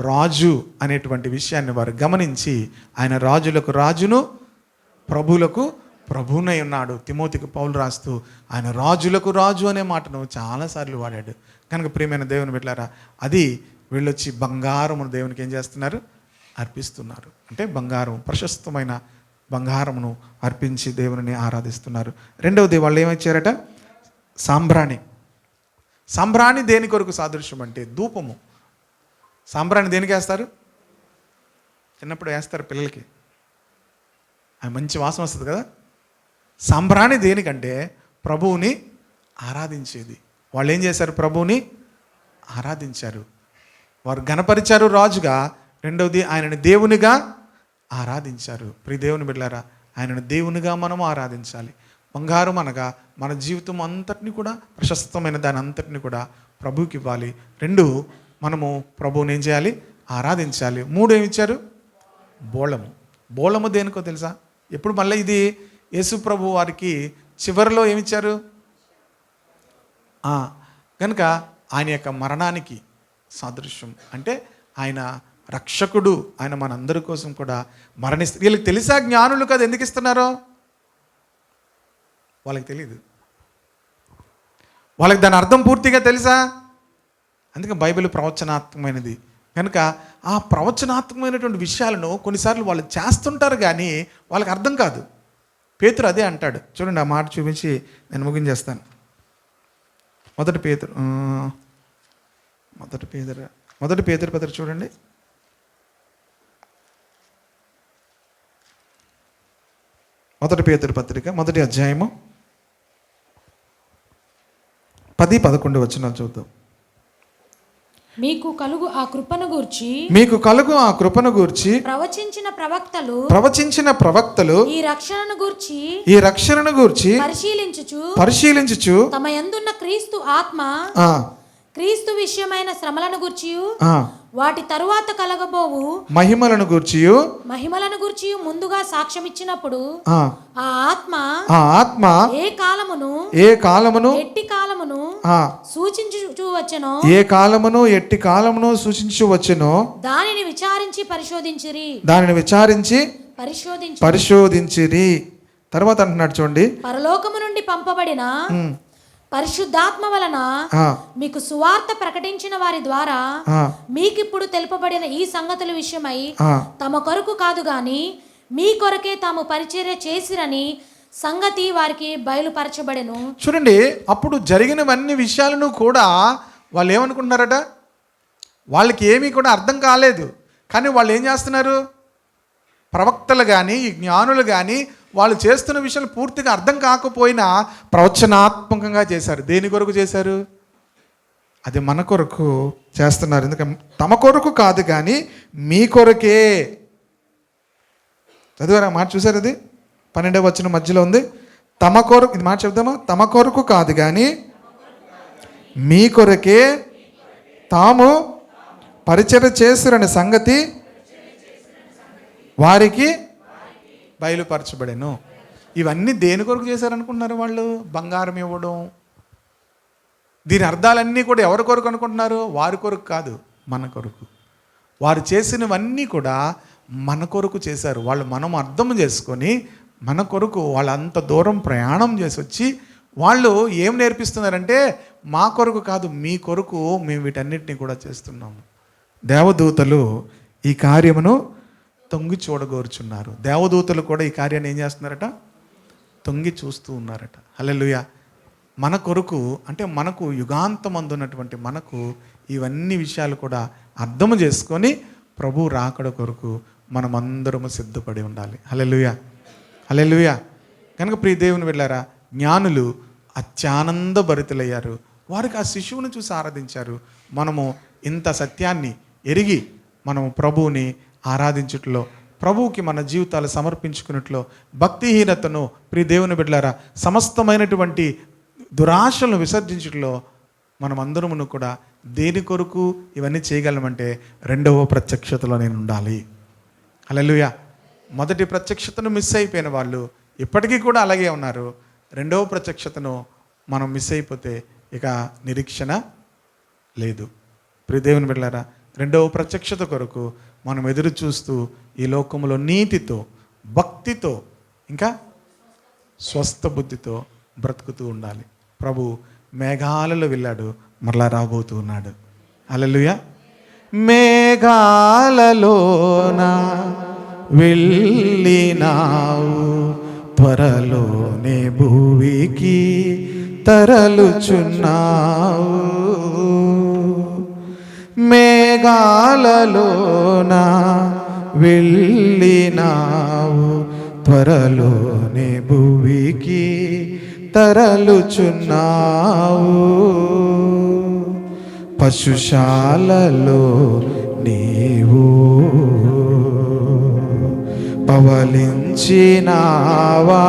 రాజు అనేటువంటి విషయాన్ని వారు గమనించి ఆయన రాజులకు రాజును ప్రభువులకు ప్రభువునై ఉన్నాడు. తిమోతికి పౌలు రాస్తూ ఆయన రాజులకు రాజు అనే మాటను చాలాసార్లు వాడాడు. కనుక ప్రియమైన దేవుని బిడ్డలారా, అది వీళ్ళొచ్చి బంగారమును దేవునికి ఏం చేస్తున్నారు? అర్పిస్తున్నారు. అంటే బంగారం, ప్రశస్తమైన బంగారమును అర్పించి దేవుని ఆరాధిస్తున్నారు. రెండవది వాళ్ళు ఏమిచ్చారట? సాంబ్రాణి. సాంబ్రాణి దేని కొరకు సాదృశ్యం అంటే ధూపము. సాంబ్రాణి దేనికి వేస్తారు? చిన్నప్పుడు వేస్తారు పిల్లలకి, అది మంచి వాసన వస్తుంది కదా. సాంబ్రాణి దేనికంటే ప్రభువుని ఆరాధించేది. వాళ్ళు ఏం చేశారు? ప్రభువుని ఆరాధించారు, వారు గణపరిచారు రాజుగా. రెండవది ఆయనని దేవునిగా ఆరాధించారు. ప్రియ దేవుని బిడ్డలారా, ఆయనను దేవునిగా మనము ఆరాధించాలి. బంగారం అనగా మన జీవితం అంతటిని కూడా, ప్రశస్తమైన దాని అంతటిని కూడా ప్రభువుకి ఇవ్వాలి. 2, మనము ప్రభువుని ఏం చేయాలి? ఆరాధించాలి. 3 ఏమి ఇచ్చారు? బోళము. బోళము దేనికో తెలుసా? ఎప్పుడు మళ్ళీ ఇది యేసు ప్రభు వారికి చివరిలో ఏమిచ్చారు? కనుక ఆయన యొక్క మరణానికి సాదృశ్యం. అంటే ఆయన రక్షకుడు, ఆయన మనందరి కోసం కూడా మరణిస్తారు. వీళ్ళకి తెలుసా జ్ఞానులు కదా ఎందుకు ఇస్తున్నారో? వాళ్ళకి తెలియదు. వాళ్ళకి దాని అర్థం పూర్తిగా తెలుసా? అందుకే బైబిల్ ప్రవచనాత్మకమైనది. కనుక ఆ ప్రవచనాత్మకమైనటువంటి విషయాలను కొన్నిసార్లు వాళ్ళు చేస్తుంటారు కానీ వాళ్ళకి అర్థం కాదు. పేతురు అదే అంటాడు. చూడండి, ఆ మాట చూపించి నేను ముగించేస్తాను. మొదటి పేతురు పత్రిక చూడండి. మొదటి పేతురు పత్రిక 1వ అధ్యాయము 10-11 వచనాలు చూద్దాం. మీకు కలుగు ఆ కృపను గూర్చి ప్రవచించిన ప్రవక్తలు ఈ రక్షణను గూర్చి పరిశీలించుచు తమ యందున్న క్రీస్తు ఆత్మ క్రీస్తు విషయమైన శ్రమలను గూర్చి వాటి తరువాత కలగబోవు మహిమలను గూర్చి ముందుగా సాక్ష్యం ఇచ్చినప్పుడు ఆ ఆత్మ ఏ కాలమును ఎట్టి కాలమును సూచించు వచ్చెనో దానిని విచారించి పరిశోధించిరి. తర్వాత అంటున్నాడు చూడండి, పరలోకము నుండి పంపబడిన పరిశుద్ధాత్మ వలన మీకు సువార్త ప్రకటించిన వారి ద్వారా మీకిప్పుడు తెలుపబడిన ఈ సంగతుల విషయమై తమ కొరకు కాదు గాని మీ కొరకే తాము పరిచర్య చేసిరని సంగతి వారికి బయలుపరచబడెను. చూడండి, అప్పుడు జరిగినవన్నీ విషయాలను కూడా వాళ్ళు ఏమనుకుంటున్నారట? వాళ్ళకి ఏమీ కూడా అర్థం కాలేదు. కానీ వాళ్ళు ఏం చేస్తున్నారు? ప్రవక్తలు కానీ ఈ జ్ఞానులు కానీ వాళ్ళు చేస్తున్న విషయాలు పూర్తిగా అర్థం కాకపోయినా ప్రవచనాత్మకంగా చేశారు. దేని కొరకు చేశారు? అది మన కొరకు చేస్తున్నారు. ఎందుకంటే తమ కొరకు కాదు కానీ మీ కొరకే. చదివారా మాట? చూసారు, అది 12వ వచనం మధ్యలో ఉంది. తమ కొరకు, ఇది మాట చెప్దామా? తమ కొరకు కాదు కానీ మీ కొరకే తాము పరిచర్య చేస్తున్న సంగతి వారికి బయలుపరచబడెను. ఇవన్నీ దేని కొరకు చేశారనుకుంటున్నారు వాళ్ళు? బంగారం ఇవ్వడం. దీని అర్థాలన్నీ కూడా ఎవరి కొరకు అనుకుంటున్నారు? వారి కొరకు కాదు, మన కొరకు. వారు చేసినవన్నీ కూడా మన కొరకు చేశారు. వాళ్ళు మనం అర్థం చేసుకొని మన కొరకు వాళ్ళు అంత దూరం ప్రయాణం చేసి వచ్చి వాళ్ళు ఏం నేర్పిస్తున్నారంటే, మా కొరకు కాదు మీ కొరకు మేము వీటన్నిటిని కూడా చేస్తున్నాము. దేవదూతలు ఈ కార్యమును తొంగి చూడగోరుచున్నారు. దేవదూతలు కూడా ఈ కార్యాన్ని ఏం చేస్తున్నారట? తొంగి చూస్తూ ఉన్నారట. హల్లెలూయా. మన కొరకు అంటే మనకు యుగాంతమందున్నటువంటి మనకు ఇవన్నీ విషయాలు కూడా అర్థము చేసుకొని ప్రభు రాకడ కొరకు మనమందరము సిద్ధపడి ఉండాలి. హల్లెలూయా, హల్లెలూయా. కనుక ప్రియ దేవుని వెళ్ళారా, జ్ఞానులు అత్యానంద భరితులయ్యారు. వారికి ఆ శిశువుని చూసి ఆరాధించారు. మనము ఇంత సత్యాన్ని ఎరిగి మనము ప్రభువుని ఆరాధించుట్లో, ప్రభువుకి మన జీవితాలు సమర్పించుకున్నట్లో, భక్తిహీనతను ప్రియ దేవుని బిడ్డలారా సమస్తమైనటువంటి దురాశలను విసర్జించట్లో మనం అందరమును కూడా దేని కొరకు ఇవన్నీ చేయగలమంటే 2వ ప్రత్యక్షతలో నేను ఉండాలి. హల్లెలూయా. మొదటి ప్రత్యక్షతను మిస్ అయిపోయిన వాళ్ళు ఇప్పటికీ కూడా అలాగే ఉన్నారు. 2వ ప్రత్యక్షతను మనం మిస్ అయిపోతే ఇక నిరీక్షణ లేదు. ప్రియ దేవుని బిడ్డలారా, 2వ ప్రత్యక్షత కొరకు మనం ఎదురు చూస్తూ ఈ లోకంలో నీతితో, భక్తితో, ఇంకా స్వస్థ బుద్ధితో బ్రతుకుతూ ఉండాలి. ప్రభు మేఘాలలో వెళ్ళాడు, మరలా రాబోతూ ఉన్నాడు. హల్లెలూయా. మేఘాలలోన వెళ్ళినావు, త్వరలోనే భూమికి తరలుచున్నావు. మేఘాలలోన వెళ్ళినావు, త్వరలోనే భూమికి తరలుచున్నావు. పశుశాలలో నీవు పవలించినావా,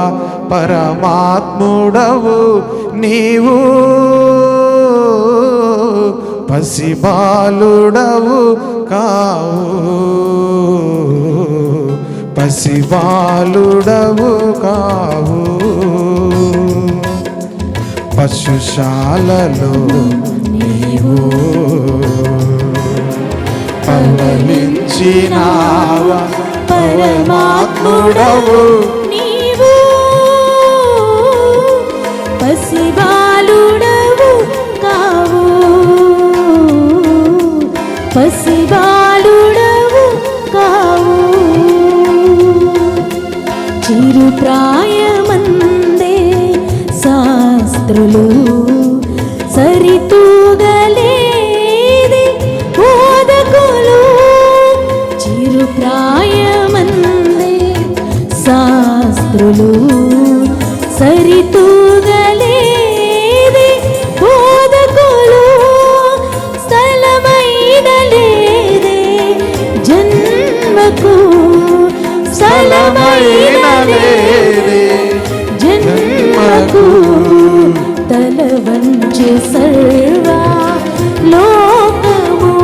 పరమాత్ముడవు నీవు, పసిబాలుడవు కావు, పసిబాలుడవు కావు. పశుశాలలో నీవు పవలించినావా, పరమాత్ముడవు నీవు, పసిబాలుడవు కావు, పసిబాలుడవు కావు. చిరుప్రాయమందే శాస్త్రులు సరితూగలేది బోధకులు, చిరుప్రాయమందే శాస్త్రులు సరితూగలేది బోధకులు, స్థలమైన లేదే జన్మకు, స్థలమైన లేదే జన్మకు, తల వంచె సర్వా లోకము,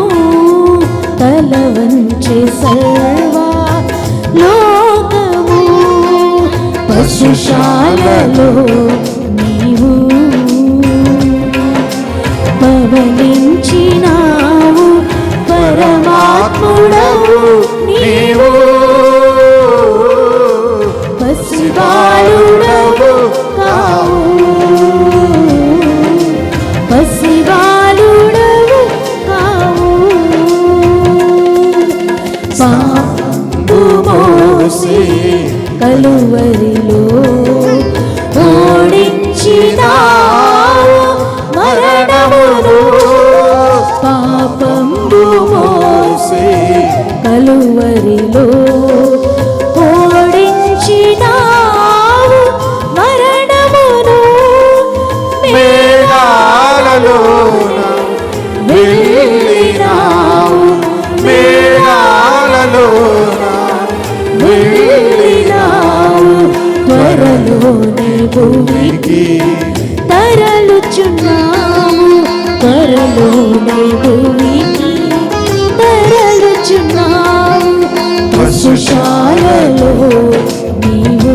తల వంచె సర్వా లోకము. పశుశాలలో నీవు పవలించినావు, పరమాత్ముడవు నీవు, పసిబాలుడవు కావు, పసిబాలుడవు కావు. పాపము మోసి కలువరిలో ఓడించినావు మరణమును, పాపము మోసి కలువరిలో ఓడించినావు మరణమును, మేఘాలలోన వెళ్ళినావు, మేఘాలలోన వెళ్ళినావు, త్వరలోనే భూమికి తరలుచున్నాము, త్వరలోనే భూమికి తరలుచున్నాము. పశుశాలలో నీవు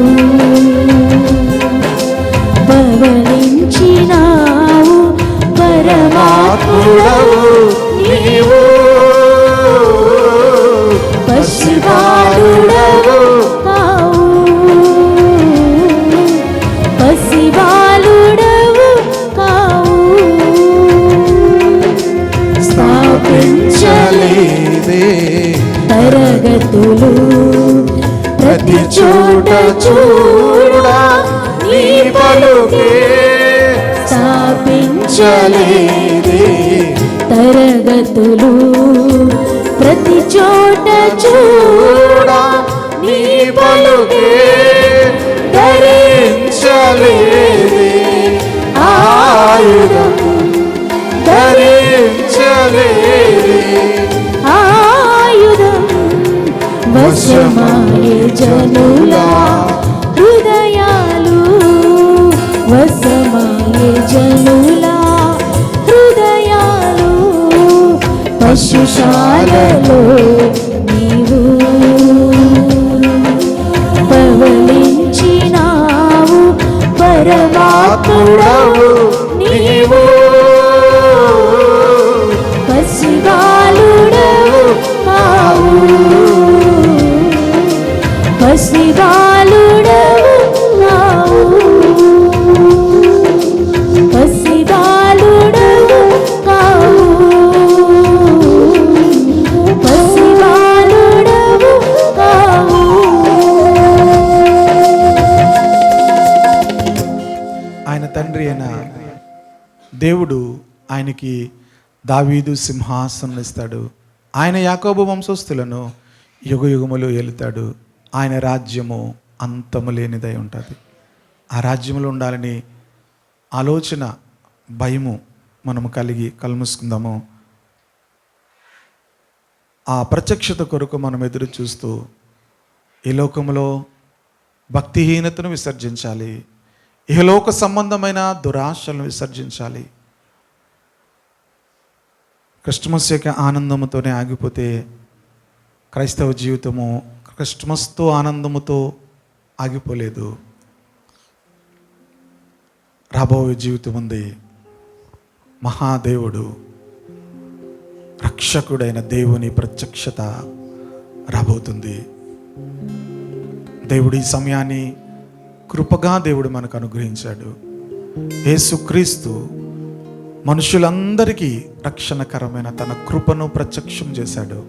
పవలించినావు, పరమాత్ముడవు నీవు, పసిబాలుడవు కావు, పసిబాలుడవు కావు. స్థాపించలేదే తరగతులు ప్రతి చోట చూడా నీ పలుకే, స్థాపించలేదే తరగతులు ప్రతి చోట చూడా నీ పలుకే, ధరించలేదే ఆయుధం, ధరించలేదే ఆయుధం. వశమాయే జనుల హృదయాలు, వశమాయే జనుల హృదయాలు. పశుశాలలో నీవు పవలించినావు, పరమాత్ముడవు నీవు, పసిబాలుడవు కావు, పసిబాలుడవు కావు, పసిబాలుడవు కావు, పసిబాలుడవు కావు. ఆయన తండ్రి అయిన దేవుడు ఆయనకి దావీదు సింహాసనం ఇస్తాడు. ఆయన యాకోబు వంశస్థులను యుగయుగములు ఏలుతాడు. ఆయన రాజ్యము అంతము లేనిదై ఉంటుంది. ఆ రాజ్యంలో ఉండాలని ఆలోచన, భయము మనము కలిగి కలుముసుకుందాము. ఆ ప్రత్యక్షత కొరకు మనం ఎదురు చూస్తూ ఈ లోకంలో భక్తిహీనతను విసర్జించాలి. ఇహలోక సంబంధమైన దురాశలను విసర్జించాలి. క్రిస్మస్ యొక్క ఆనందముతోనే ఆగిపోతే క్రైస్తవ జీవితము క్రిస్మస్తో ఆనందముతో ఆగిపోలేదు. రాబోయే జీవితం ఉంది. మహాదేవుడు, రక్షకుడైన దేవుని ప్రత్యక్షత రాబోతుంది. దేవుడు ఈ సమయాన్ని కృపగా దేవుడు మనకు అనుగ్రహించాడు. యేసుక్రీస్తు మనుషులందరికీ రక్షణకరమైన తన కృపను ప్రత్యక్షం చేశాడు.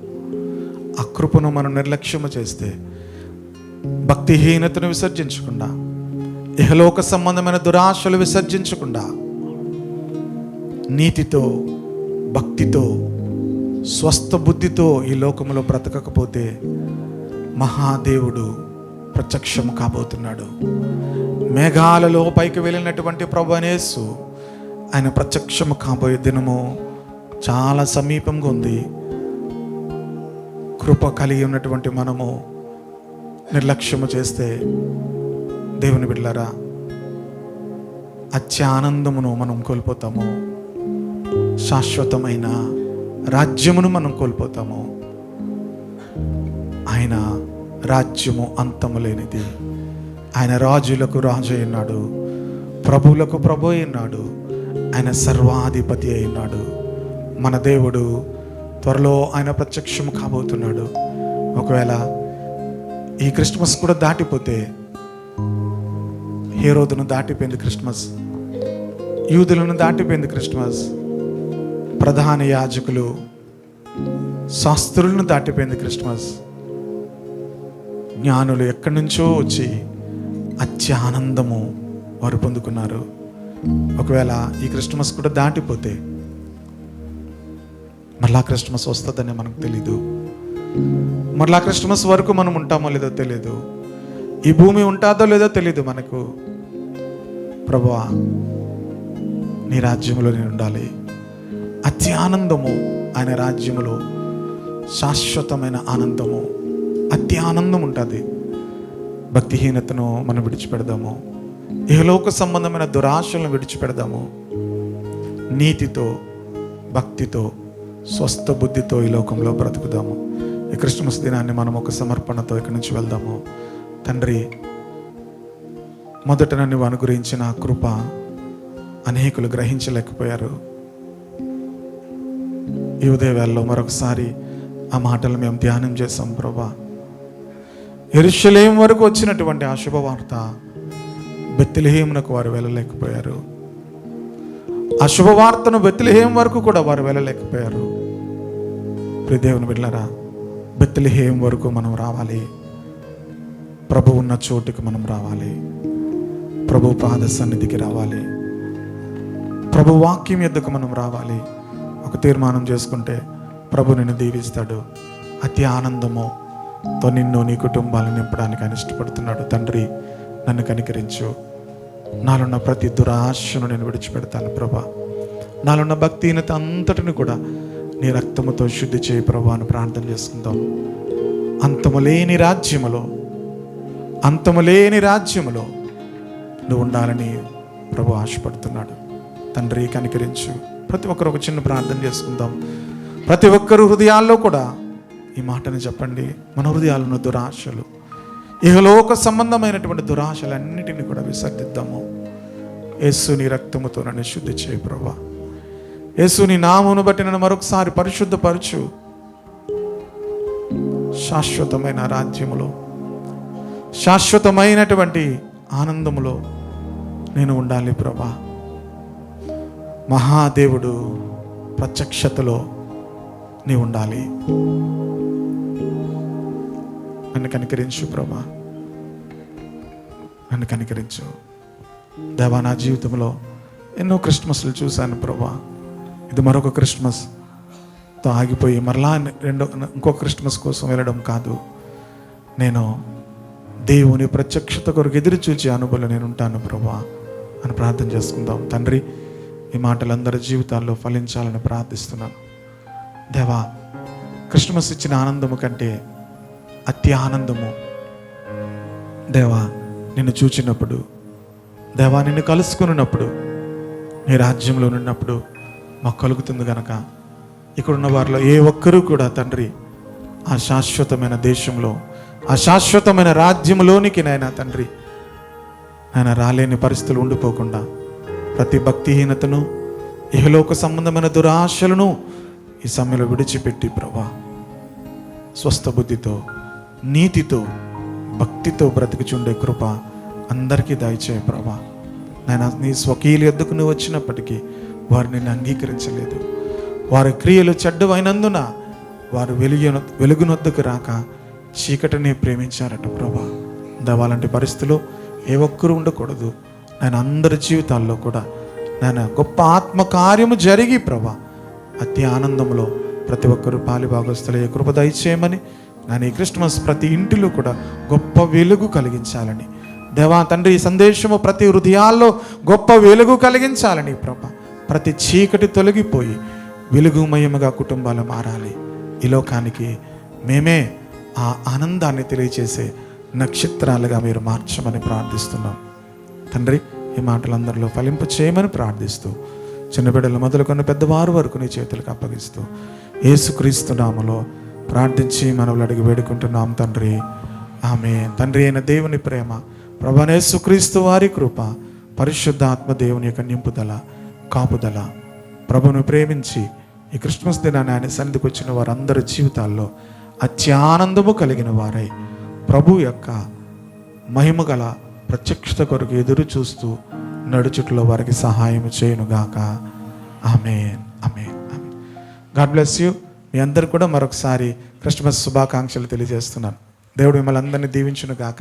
ఆ కృపను మనం నిర్లక్ష్యము చేస్తే, భక్తిహీనతను విసర్జించకుండా, ఇహలోక సంబంధమైన దురాశలు విసర్జించకుండా, నీతితో, భక్తితో, స్వస్థ బుద్ధితో ఈ లోకంలో బ్రతకకపోతే మహాదేవుడు ప్రత్యక్షం కాబోతున్నాడు. మేఘాలలో పైకి వెళ్ళినటువంటి ప్రభువైన యేసు ఆయన ప్రత్యక్షము కాబోయే దినము చాలా సమీపంగా ఉంది. కృప కలిగి ఉన్నటువంటి మనము నిర్లక్ష్యము చేస్తే, దేవుని బిడ్డలారా, అత్యానందమును మనం కోల్పోతాము. శాశ్వతమైన రాజ్యమును మనం కోల్పోతాము. ఆయన రాజ్యము అంతము లేనిది. ఆయన రాజులకు రాజు అయినాడు, ప్రభువులకు ప్రభు అయినాడు. ఆయన సర్వాధిపతి అయినాడు. మన దేవుడు త్వరలో ఆయన ప్రత్యక్షం కాబోతున్నాడు. ఒకవేళ ఈ క్రిస్మస్ కూడా దాటిపోతే, హేరోదును దాటిపోయింది క్రిస్మస్, యూదులను దాటిపోయింది క్రిస్మస్, ప్రధాన యాజకులు శాస్త్రులను దాటిపోయింది క్రిస్మస్. జ్ఞానులు ఎక్కడి నుంచో వచ్చి అత్యానందము వారు పొందుకున్నారు. ఒకవేళ ఈ క్రిస్మస్ కూడా దాటిపోతే మరలా క్రిస్మస్ వస్తుందని మనకు తెలీదు. మరలా క్రిస్మస్ వరకు మనం ఉంటామో లేదో తెలియదు. ఈ భూమి ఉంటుందో లేదో తెలీదు మనకు. ప్రభువా, నీ రాజ్యంలో నేను ఉండాలి. అతి ఆనందము ఆయన రాజ్యములో, శాశ్వతమైన ఆనందము, అతి ఆనందం ఉంటుంది. భక్తిహీనతను మనం విడిచిపెడదాము. ఇహలోక సంబంధమైన దురాశలను విడిచిపెడదాము. నీతితో, భక్తితో, స్వస్థ బుద్ధితో ఈ లోకంలో బ్రతుకుదాము. ఈ క్రిస్మస్ దినాన్ని మనం ఒక సమర్పణతో ఇక్కడి నుంచి వెళ్దాము. తండ్రి, మొదట నన్ను అనుగ్రహించిన కృప అనేకులు గ్రహించలేకపోయారు. ఈ ఉదయవేళలో మరొకసారి ఆ మాటలు మేము ధ్యానం చేసాం. ప్రభా, యెరూషలేము వరకు వచ్చినటువంటి ఆ శుభవార్త బెత్లెహేమునకు వారు వెళ్ళలేకపోయారు. ఆ శుభవార్తను బెత్లెహేము వరకు కూడా వారు వెళ్ళలేకపోయారు. ప్రియ దేవుని బిడ్డలారా, బెత్లెహేము వరకు మనం రావాలి. ప్రభు ఉన్న చోటుకి మనం రావాలి. ప్రభు పాద సన్నిధికి రావాలి. ప్రభు వాక్యం యొద్దకు మనం రావాలి. ఒక తీర్మానం చేసుకుంటే ప్రభు నిన్ను దీవిస్తాడు. అతి ఆనందముతో నిన్ను, నీ కుటుంబాలను నింపడానికి ఆయన ఇష్టపడుతున్నాడు. తండ్రి, నన్ను కనికరించు. నాలో ఉన్న ప్రతి దురాశను నేను విడిచిపెడతాను ప్రభా. నాలో ఉన్న భక్తిహీనత అంతటిని కూడా నీ రక్తముతో శుద్ధి చేయి ప్రభా అని ప్రార్థన చేసుకుందాం. అంతములేని రాజ్యములో నువ్వు ఉండాలని ప్రభు ఆశపడుతున్నాడు. తండ్రి, కనికరించు. ప్రతి ఒక్కరు ఒక చిన్న ప్రార్థన చేసుకుందాం. ప్రతి ఒక్కరు హృదయాల్లో కూడా ఈ మాటని చెప్పండి. మన హృదయాల్లో దురాశలు, ఇహలోక సంబంధమైనటువంటి దురాశలన్నిటిని కూడా విసర్జిద్దాము. యేసు నీ రక్తముతో నన్ను శుద్ధి చేయి ప్రభా. యేసు నీ నామమును బట్టి నన్ను మరొకసారి పరిశుద్ధపరచు. శాశ్వతమైన రాజ్యములో, శాశ్వతమైనటువంటి ఆనందములో నేను ఉండాలి ప్రభా. మహాదేవుడు ప్రత్యక్షతలో నీ ఉండాలి. నన్ను కనికరించు ప్రభా, నన్ను కనికరించు దేవా. నా జీవితంలో ఎన్నో క్రిస్మస్లు చూశాను ప్రభా. ఇది మరొక క్రిస్మస్తో ఆగిపోయి మరలా ఇంకో క్రిస్మస్ కోసం వెళ్ళడం కాదు. నేను దేవుని ప్రత్యక్షత కొరకు ఎదురు చూచే అనుభవం నేను ఉంటాను ప్రభా అని ప్రార్థన చేసుకుందాం. తండ్రి, ఈ మాటలు అందరి జీవితాల్లో ఫలించాలని ప్రార్థిస్తున్నాను దేవా. క్రిస్మస్ ఇచ్చిన ఆనందము కంటే అతి ఆనందము దేవా నిన్ను చూచినప్పుడు, దేవా నిన్ను కలుసుకున్నప్పుడు, నీ రాజ్యంలో ఉన్నప్పుడు మాకు కలుగుతుంది గనక ఇక్కడున్న వారిలో ఏ ఒక్కరూ కూడా తండ్రి ఆ శాశ్వతమైన దేశంలో, ఆ శాశ్వతమైన రాజ్యంలోనికి నాయన తండ్రి ఆయన రాలేని పరిస్థితులు ఉండిపోకుండా ప్రతి భక్తిహీనతను, ఇహలోక సంబంధమైన దురాశలను ఈ సమయంలో విడిచిపెట్టి ప్రభా స్వస్థ బుద్ధితో, నీతితో, భక్తితో బ్రతికిచుండే కృప అందరికీ దయచేయ ప్రభా. నాయన నీ స్వకీయుల యొద్దకు నువ్వు వచ్చినప్పటికీ వారు నిన్ను అంగీకరించలేదు. వారి క్రియలు చెడ్డవైనందున వారు వెలుగునొద్దకు రాక చీకటిని ప్రేమించారట ప్రభా. అలాంటి పరిస్థితులు ఏ ఒక్కరూ ఉండకూడదు. నేను అందరి జీవితాల్లో కూడా నేను గొప్ప ఆత్మకార్యము జరిగి ప్రభా అతి ఆనందంలో ప్రతి ఒక్కరూ పాలిభాగస్తులయ్యే కృప దయచేయమని, నేను ఈ క్రిస్మస్ ప్రతి ఇంటిలో కూడా గొప్ప వెలుగు కలిగించాలని దేవా తండ్రి, ఈ సందేశము ప్రతి హృదయాల్లో గొప్ప వెలుగు కలిగించాలని ప్రభా. ప్రతి చీకటి తొలగిపోయి వెలుగుమయముగా కుటుంబాలు మారాలి. ఈ లోకానికి మేమే ఆ ఆనందాన్ని తెలియచేసే నక్షత్రాలుగా మీరు మార్చమని ప్రార్థిస్తున్నాం తండ్రి. ఈ మాటలందరిలో ఫలింప చేయమని ప్రార్థిస్తూ, చిన్న బిడ్డలు మొదలుకొని పెద్దవారు వరకు నీ చేతులకు అప్పగిస్తూ యేసుక్రీస్తు నామములో ప్రార్థించి మనవులు అడిగి వేడుకుంటున్నాం తండ్రి. ఆమె తండ్రి అయిన దేవుని ప్రేమ, ప్రభువైన యేసుక్రీస్తు వారి కృప, పరిశుద్ధ ఆత్మ దేవుని యొక్క నింపుదల, కాపుదల, ప్రభువును ప్రేమించి ఈ క్రిస్మస్ దినాన్ని ఆయన సన్నిధికి వచ్చిన వారందరి జీవితాల్లో అత్యానందము కలిగిన వారై ప్రభు యొక్క మహిమ గల ప్రత్యక్షత కొరకు ఎదురు చూస్తూ నడుచుట్లో వారికి సహాయం చేయునుగాక. Amen, amen, amen. God bless you. మీ అందరు కూడా మరొకసారి క్రిస్మస్ శుభాకాంక్షలు తెలియజేస్తున్నాను. దేవుడు మిమ్మల్ని అందరినీ దీవించునుగాక.